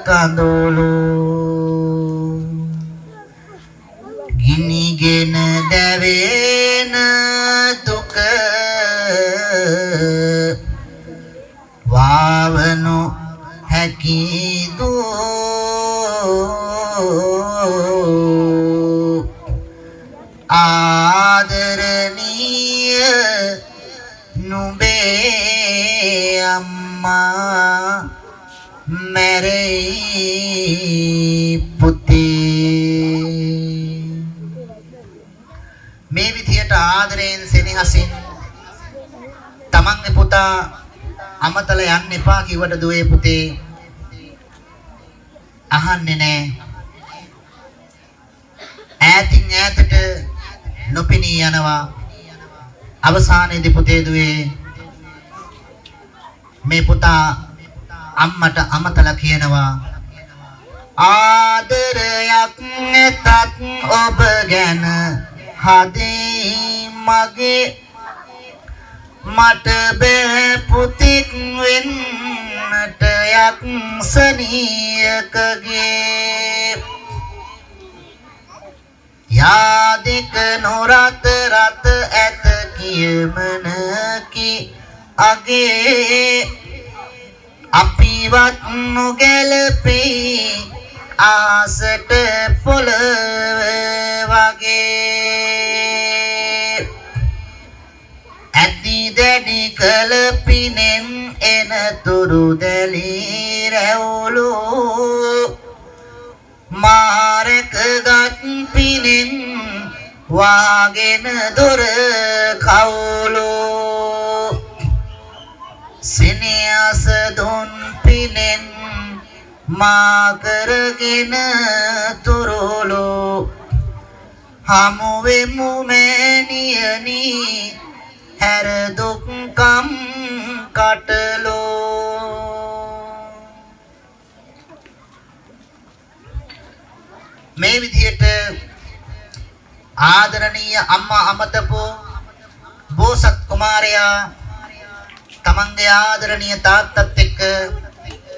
කඳුළු ගිනිගෙන දැවෙන දුක වාවනු හැකි ආදරණීය නුඹේ අම්මා මැරෙයි පුතේ මේ විදියට ආදරයෙන් සෙනෙහසින් තමන්ගේ පුතා අමතල යන්න එපා කිව්වට දුවේ පුතේ අහන්නේ නෑ ඈතින් ඈතට නොපෙනී යනවා අවසානයේදී පුතේ දුවේ මේ පුතා අම්මට අමතල කියනවා ආදරයක් නැතත් ඔබ ගැන හදේ මගේ මට බෑ පුතෙක් වෙන්නට යක්ෂණියකගේ යාදික නොරත රත ඇත කියමනකි අගේ අපිවත් නොගැලපේ ආසට පොළව වගේ ඇති දැඩි කල පිනෙන් එන තුරු දැලි රැවුලු මාරකගත් පිනෙන් වාගෙන දොර කවුලු සිනියස දුන් පිනෙන් මා කරගෙන තුරුලු හමුවෙමු මෑණියනි හැර දුක්කම් කටලෝ මේ විදිහට ආදරණීය අම්මා අමතපෝ බෝසත් කුමාරයා තමන්ගේ ආදරණීය තාත්තත් එක්ක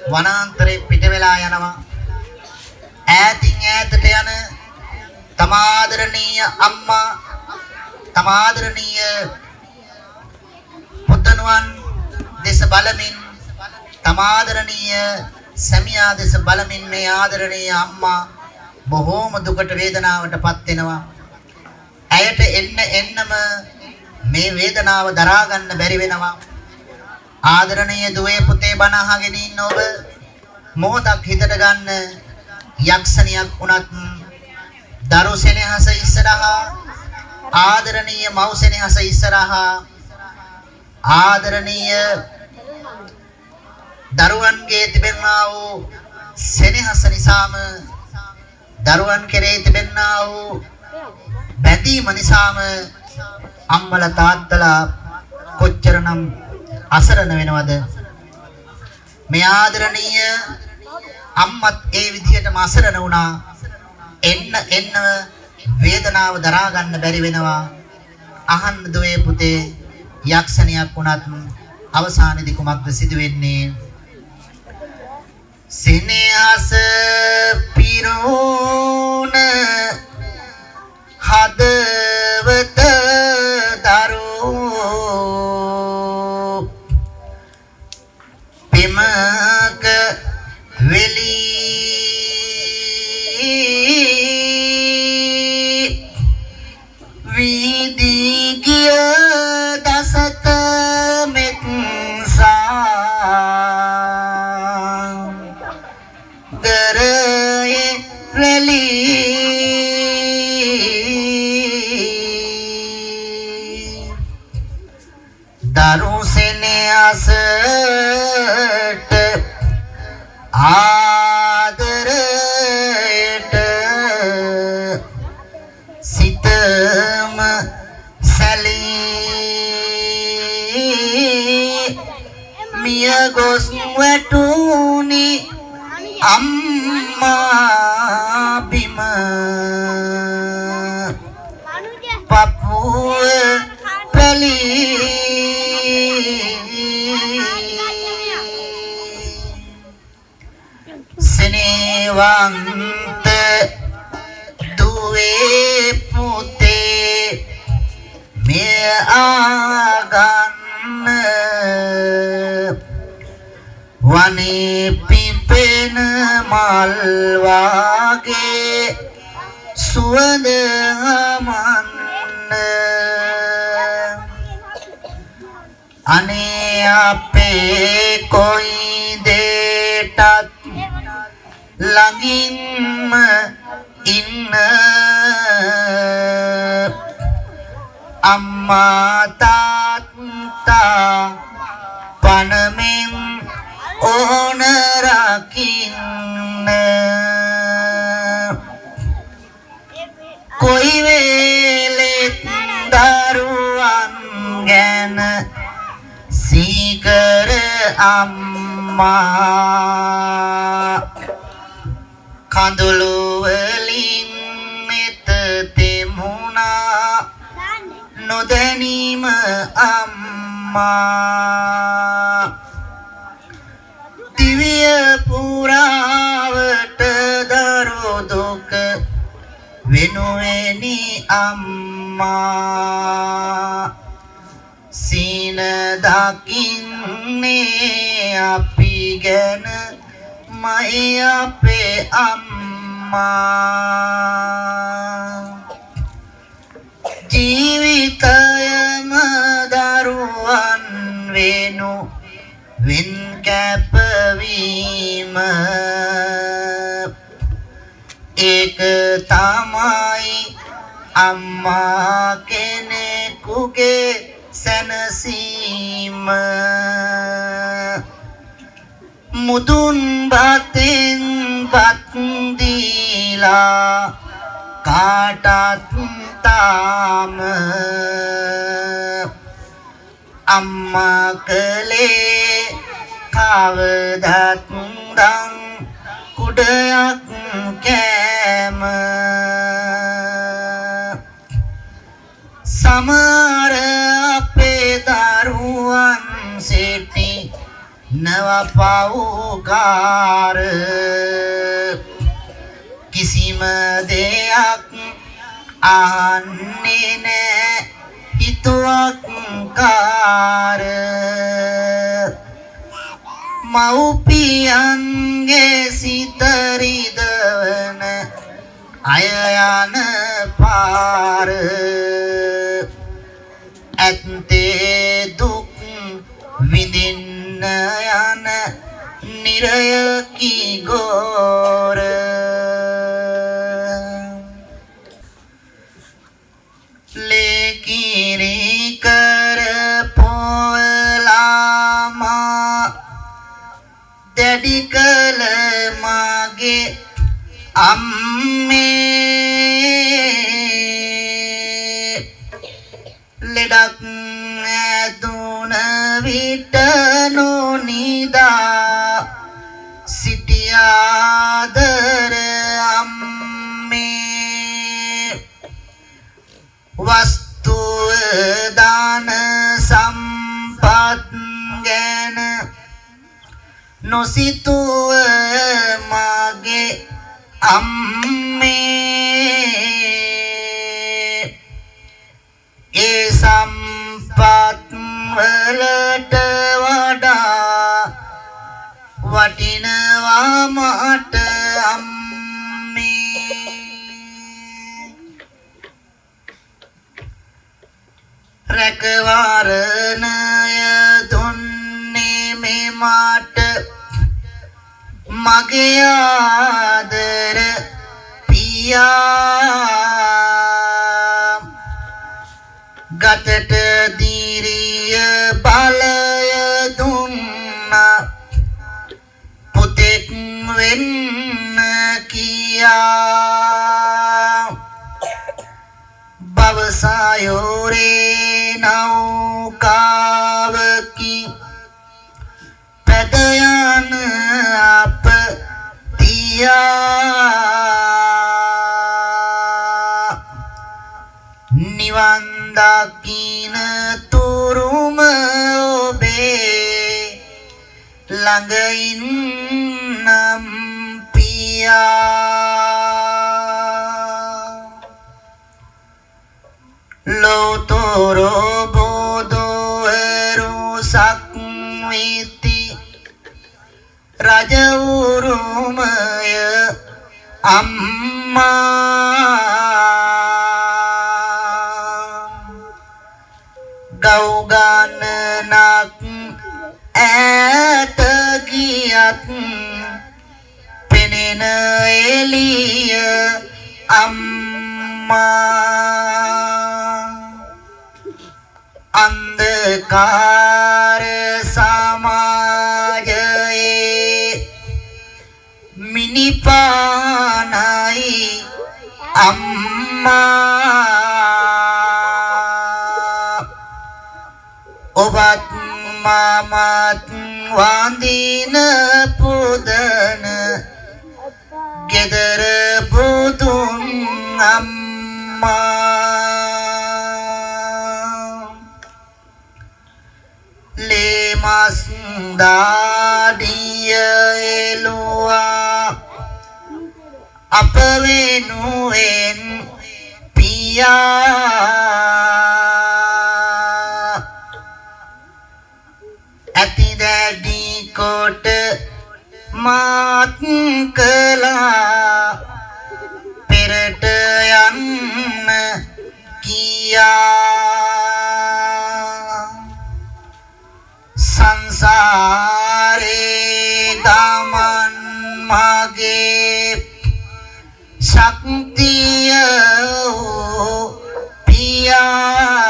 වනාන්තරේ පිට වෙලා යනවා ඈතින් ඈතට යන තමාදරණීය අම්මා තමාදරණීය පුතණුවන් දේශ බලමින් තමාදරණීය සැමියා දේශ බලමින් මේ ආදරණීය අම්මා බොහෝම දුකට වේදනාවටපත් වෙනවා ඇයට එන්නම මේ වේදනාව දරා ගන්න බැරි වෙනවා ආදරණීය දුවේ පුතේ බණ අහගෙන ඉන්න ඔබ මොහොතක් හිතට ගන්න යක්ෂණියක් වුණත් දරු සෙනෙහස ඉස්සරහා ආදරණීය මව් සෙනෙහස ඉස්සරහා ආදරණීය දරුවන්ගේ තිබෙනා වූ සෙනෙහස නිසාම දරුවන් කෙරේ තිබෙනා වූ බැඳීම නිසාම අම්මලා තාත්තලා කොච්චරනම් අසරණ වෙනවද මේ ආදරණීය අම්මත් ඒ විදිහටම අසරණ වුණා. එන්න වේදනාව දරා ගන්න බැරි වෙනවා. අහන්න දුවේ පුතේ යක්ෂණියක් වුණත් අවසානයේදී කුමක්ද සිදු වෙන්නේ? සෙනෙහස පිරුණ හදවත දරෝ පිමක වෙලී විදිගිය දසත මෙත්සා දරයේ රැලී දරුසෙනේ අසට ආදරයට සිතම සැලී මිය ගොස් වැටුනි අම්මා බිම පපුව පැලී සෙනෙවන්ත දුවේ පුතේ මෙය ආගන්න වනේ පිපෙන මල් වාගේ සුවඳ හමන්න අනේ අපේ කොයි දෙටත් ළඟින්ම ඉන්න අම්මා තාත්තා පනමෙන් ඕන රකින්න කොයි වෙලෙත් දරුවන් ගැන සීකර අම්මා කඳුළු වලින් මෙත තෙමුණා නොදැනීම අම්මා දිවිය පුරාවට දරු දුක වෙනුවෙනි අම්මා සීන දකින්නේ අපි ගැන මයි අපේ අම්මා ජීවිතයම දරුවන් වෙනු වෙන් කැපවීම ඒක තමයි අම්මා කෙනෙකුගේ සැනසීම මුදුන් බතෙන් බත් දීලා කාටත් තාම අම්මා කලේ කවදත් දන් කුඩයක් කෑම සමහර අපේ දරුවන් සිටි නවපවුකාර කිසිම දෙයක් අහන්නේ නෑ හිතුවක් කාර මව්පියන්ගේ සිත රිදවන අය යන පාර ඇත්තේ දුක් විඳින්න යන නිරයකි ගෝර ලේකිරි කර පොලාමා දැඩි කල මගේ අම්මේ ලෙඩක් ඇදුන විට නොනිදා සිටිය ආදර අම්මේ වස්තුව දාන සම්පත් ගැන නොසිතුව මගේ අම්මේ ඒ සම්පත් වලට වඩා වටිනවා මට අම්මේ රැකවරණය දුන්නේ මේ මට මගේ ආදර පියා ගතට දීරිය බලය දුන්නා පුතෙක් වෙන්න කියා භවසයෝරේ නෞකාවකි පැද යන අප තියා නිවන් දකින තුරුම ඔබේ ළඟ ඉන්නම් පියා ලෝතෝරෝ බෝධෝවරු සක්විති රජ උරුමය අම්මා ගව් ගණනක් ඈත ගියත් පෙනෙන එළිය අම්මා අන්ධකාර සමාජයේ මිනිපානයි අම්මා ඔබත් මමත් වඳින පුදන ගෙදර බුදුන් අම්මා ලේමස් දාඩිය එළුවා අප වෙනුවෙන් පියා ඇති දැඩි කොට මාත් කළා පෙරට යන්න කියා සංසාරේ ගමන් මගේ ශක්තිය වූ පියා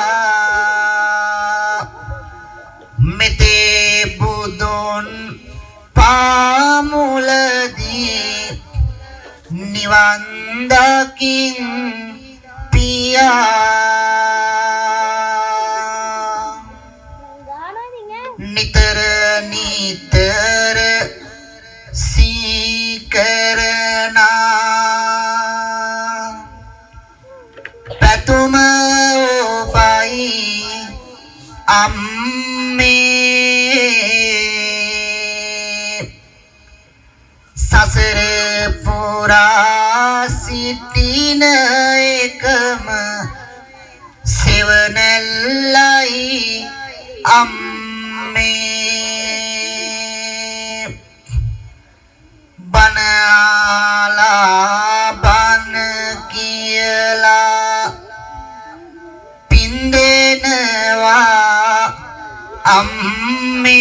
මෙතේ බුදුන් පාමුලදී නිවන් දකින් පියා නිතර නිතර සීකරනා පැතුම ඔබයි අම්මේ සසර පුරා සිටින එකම සෙවණැල්ලයි අම්මේ බනලා බන කියලා පින්දෙනවා අම්මේ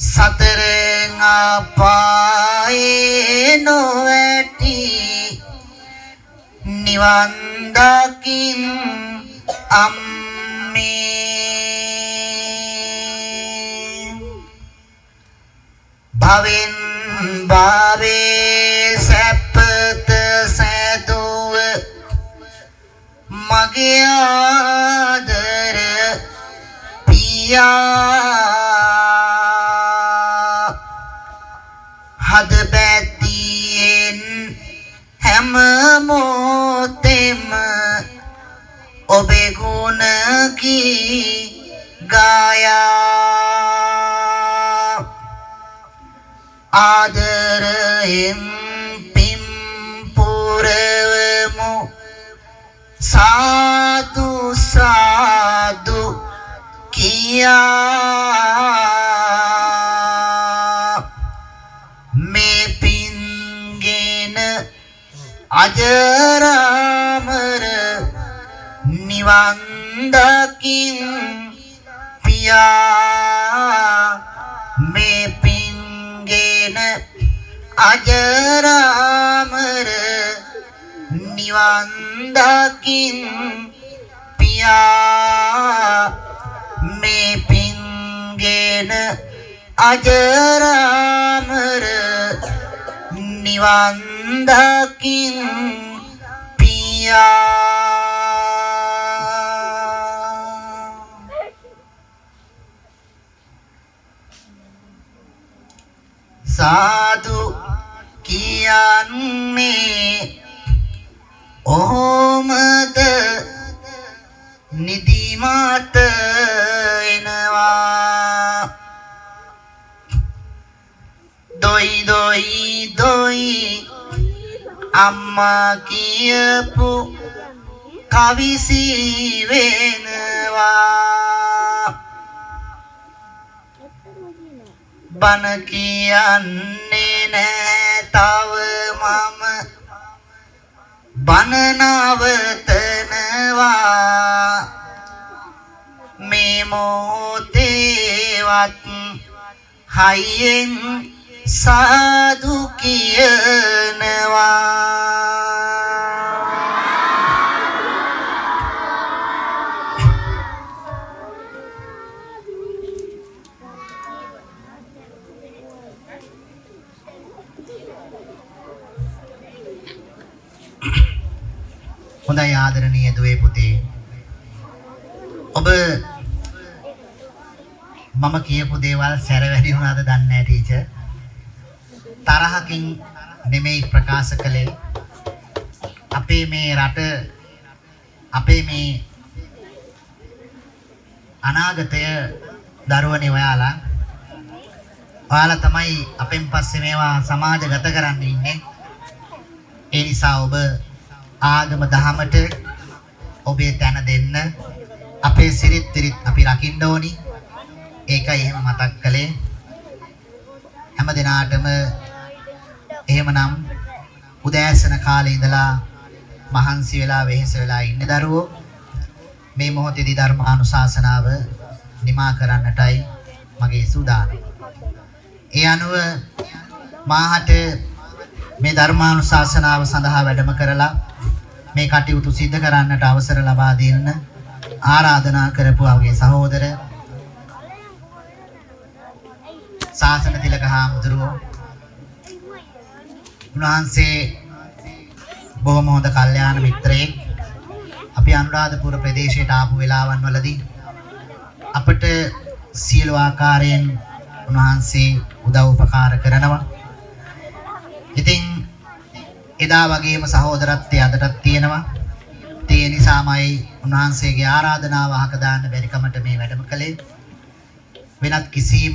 සතර අපායේ නොවැටි නිවන් දකින් අම්මේ භවෙන් භවේ සැපත සැදුව මගේ ආදර පියා ගායා ආදරයෙන් පිම් පුරවමු සාදු සාදු කියා මේ පින්ගෙන අජරාමර නිවන් දකින් පියා මේ පින්ගෙන අජරාමර නිවන් දකින් පියා මේ පින්ගෙන අජරාමර නිවන් දකින් පියා සාදු කියන්නේ ඔහොමද නිදිමත එනවා දොයි දොයි දොයි අම්මා කියපු කවිසි වෙනවා බන කියන්නේ නෑ තව මම බන නවතනවා මේ මොහොතේවත් හයියෙන් සාදු කියනවා හොඳයි ආදරණීය දුවේ පුතේ ඔබ මම කියපු දේවල් සැර වැඩි වුණාද දන්නේ නැහැ ටීචර් තරහකින් නෙමෙයි ප්‍රකාශ කළේ අපේ මේ රට අපේ මේ අනාගතය දරුවනේ ඔයාලා තමයි අපෙන් පස්සේ මේවා සමාජගත කරන්න ඉන්නේ ඒ නිසා ඔබ ආගම දහමට ඔබේ තැන දෙන්න අපේ සිරිත් විරිත් අපි රකින්න ඕනි ඒකයි එහෙම මතක් කළේ හැම දිනාටම එහෙමනම් උදෑසන කාලේ ඉඳලා මහන්සි වෙලා වෙහෙස වෙලා ඉන්න දරුවෝ මේ මොහොතේදී ධර්මානුශාසනාව නිමා කරන්නටයි මගේ සූදානම. ඒ අනුව මාහට මේ ධර්මානුශාසනාව සඳහා වැඩම කරලා මේ කටයුතු සිදු කරන්නට අවසර ලබා දෙන්න ආරාධනා කරපු අපගේ සහෝදර ශාසන තිලක හාමුදුරුවෝ උන්වහන්සේ බොහොම හොඳ කල්යාණ මිත්‍රයෙක් අපි අනුරාධපුර ප්‍රදේශයට ආපු වෙලාවන් වලදී අපට සියලු ආකාරයෙන් උන්වහන්සේ උදව් උපකාර කරනවා. ඉතින් එදා වගේම සහෝදරත්වය අදටත් තියෙනවා. ඒ නිසාමයි උන්වහන්සේගේ ආරාධනාව අහක දාන්න බැරි කමට මේ වැඩම කළේ. වෙනත් කිසිම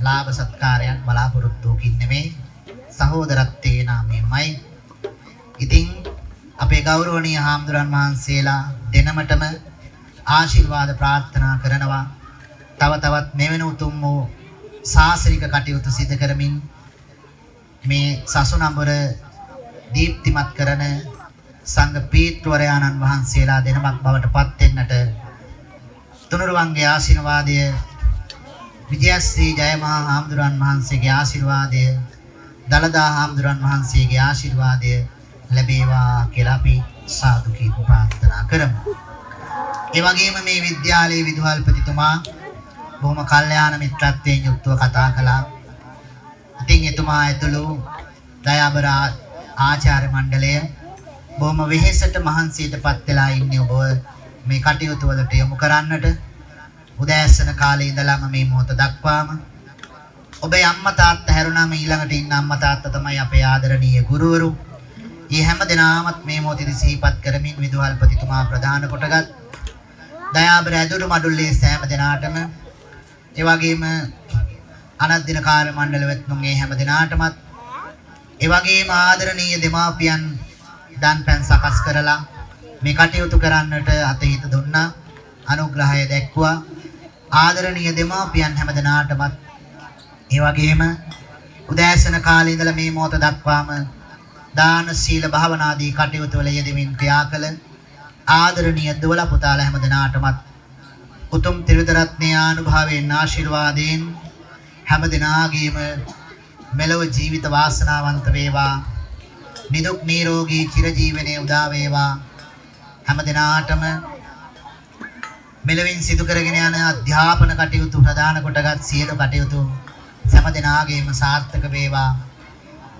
ලාභ සත්කාරයක් බලාපොරොත්තුකින් නෙමෙයි සහෝදරත්වයේ නාමයෙන්මයි. ඉතින් අපේ ගෞරවනීය හාමුදුරන් වහන්සේලා දෙනමටම ආශිර්වාද ප්‍රාර්ථනා කරනවා. තව තවත් මෙවැනි උතුම් වූ ශාසනික කටයුතු සිදු කරමින් මේ සසුනඹර දීප්තිමත් කරන සංඝ පීඨවරයාණන් වහන්සේලා දෙනමක් බවට පත් වෙන්නට තුනුරුවන්ගේ ආශිර්වාදය විජයශ්‍රී ජයමහා හාමුදුරන් වහන්සේගේ ආශිර්වාදය දලදා හාමුදුරන් වහන්සේගේ ආශිර්වාදය ලැබේවා කියලා අපි සාදු කී ප්‍රාර්ථනා කරමු. ඒ වගේම මේ විද්‍යාලයේ විදුහල්පතිතුමා බොහොම කල්යාණ මිත්‍රත්වයෙන් යුක්තව කතා කළා. ඉතින් එතුමා ඇතුළු දයාබර ආචාර්ය මණ්ඩලය බොහොම වෙහෙසට මහන්සියටපත් වෙලා ඉන්නේ ඔබ මේ කටයුතු වලට යොමු කරන්නට. උදෑසන කාලේ ඉඳලාම මේ මොහොත දක්වාම ඔබේ අම්මා තාත්තා හැරුණාම ඊළඟට ඉන්න අම්මා තාත්තා තමයි අපේ ආදරණීය ගුරුවරු. මේ හැම දිනමත් මේ මොහොතේදී සිහිපත් කරමින් විදුහල්පතිතුමා ප්‍රදාන කොටගත් දයාබර ඇදුරු මඩුල්ලේ සෑම දෙනාටම ඒ වගේම අනත් දින කාර්ය මණ්ඩල වෙත්නුන්ගේ හැම දෙනාටමත් ඒ වගේම ආදරණීය දෙමාපියන් දන් පැන් සකස් කරලා මේ කටයුතු කරන්නට අතහිත දුන්නා අනුග්‍රහය දැක්වුවා ආදරණීය දෙමාපියන් හැම දෙනාටමත් ඒ වගේම උදෑසන කාලේ ඉඳලා මේ මොහොත දක්වාම දාන සීල භාවනාදී කටයුතු වල යෙදෙමින් ක්‍රියා කළ ආදරණීය දොළ පුතාලා හැම දෙනාටමත් උතුම් ත්‍රිවිධ රත්නයේ ආනුභාවයෙන් ආශිර්වාදයෙන් හැම දිනාගේම මෙලොව ජීවිත වාසනාවන්ත වේවා නිදුක් නිරෝගී චිරජීවනයේ උදා වේවා හැම දිනාටම මෙලොවින් සිදු කරගෙන යන අධ්‍යාපන කටයුතු ප්‍රදාන කොටගත් සියලු කටයුතු හැම දිනාගේම සාර්ථක වේවා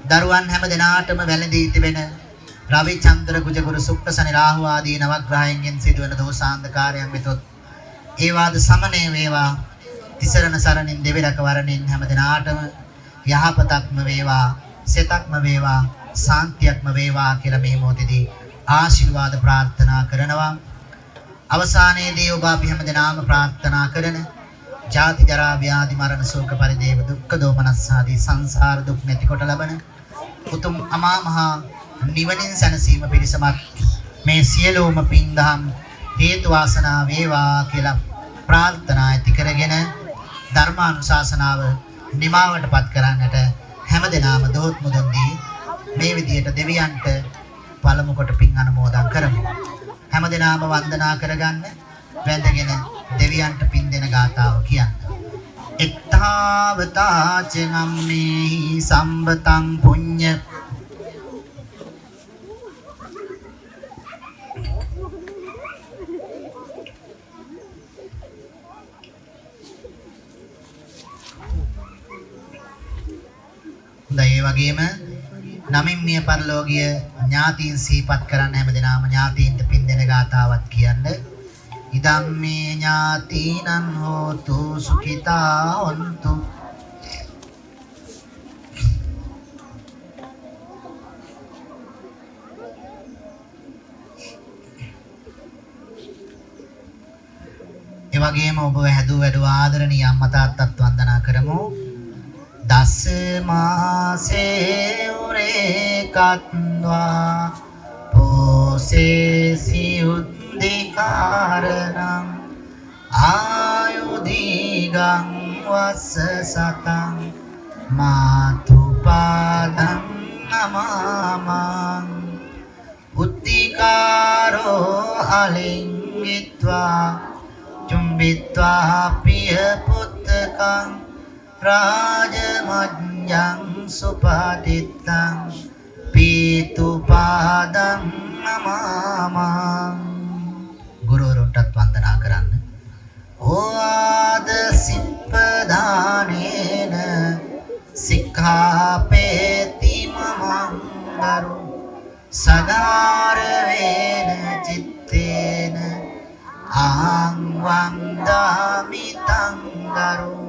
දරුවන් හැම දිනාටම වැළඳී තිබෙන රවිචන්ද්‍ර කුජගුරු සුක්කසනි රාහු ආදී නවග්‍රහයන්ගෙන් සිදුවන දෝෂාන්ධකාරයන් වෙතොත් ඒ වාද සමනය වේවා තිසරණ සරණින් දෙවිරක වරණින් හැම දිනාටම යහපතක්ම වේවා සෙතක්ම වේවා සාන්තියක්ම වේවා කියලා මේ මොහොතේදී ආශිර්වාද ප්‍රාර්ථනා කරනවා අවසානයේදී ඔබ අපි හැම දිනාම ප්‍රාර්ථනා කරන ජාති ජරා ව්‍යාධි මරණ ශෝක පරිදේව දුක්ඛ දෝමනස් ආදී සංසාර දුක් නැති කොට ලබන උතුම් අමා මහ නිවනින් සැනසීම පිණිසමත් මේ සියලුම පින්දහම් හේතු වාසනා වේවා කියලා ප්‍රාර්ථනා ඇති කරගෙන ධර්මානුශාසනාව නිමාවටපත් කරන්නට හැමදෙනාම දෝත් මුදුන් දී මේ විදියට දෙවියන්ට පළමු කොට පින් අනුමෝදන් කරමු හැමදෙනාම වන්දනා කරගන්න වැඳගෙන දෙවියන්ට පින් දෙන ගාථාව කියන්න එත්තාවතා චනම්මේහි සම්බතං පුඤ්ඤ ඒ වගේම නමින් මිය පරලෝකීය ඥාතීන් සිහිපත් කරන්න හැමදෙනාම ඥාතීන්ට පින් දෙන ගාතාවක් කියන්න ඉදම්මේ ඥාතීනං හෝතු සුඛිතා හොන්තු ඒ වගේම ඔබ හැදූ වැඩු ආදරණීය අම්මා තාත්තත් වන්දනා කරමු දස මාසේ උරේකත්වා පෝසේ සියුද්දිකාරණං ආයුධීගං වස්ස සතං මාතුපාදං නමාමං උත්තිකාරෝ අලිංගිත්වා චුම්බිත්වා පිය පුත්තකං රාජමඤ්ඤං සුපටිත්තං පීතුපාදං නමාමං ගුරුවරුන්ටත් වන්දනා කරන්න ඕආද සිප්පදානේන සික්ඛාපේති මමං ගරු සදාර වේන චිත්තේන අහං වන්දාමි තං ගරු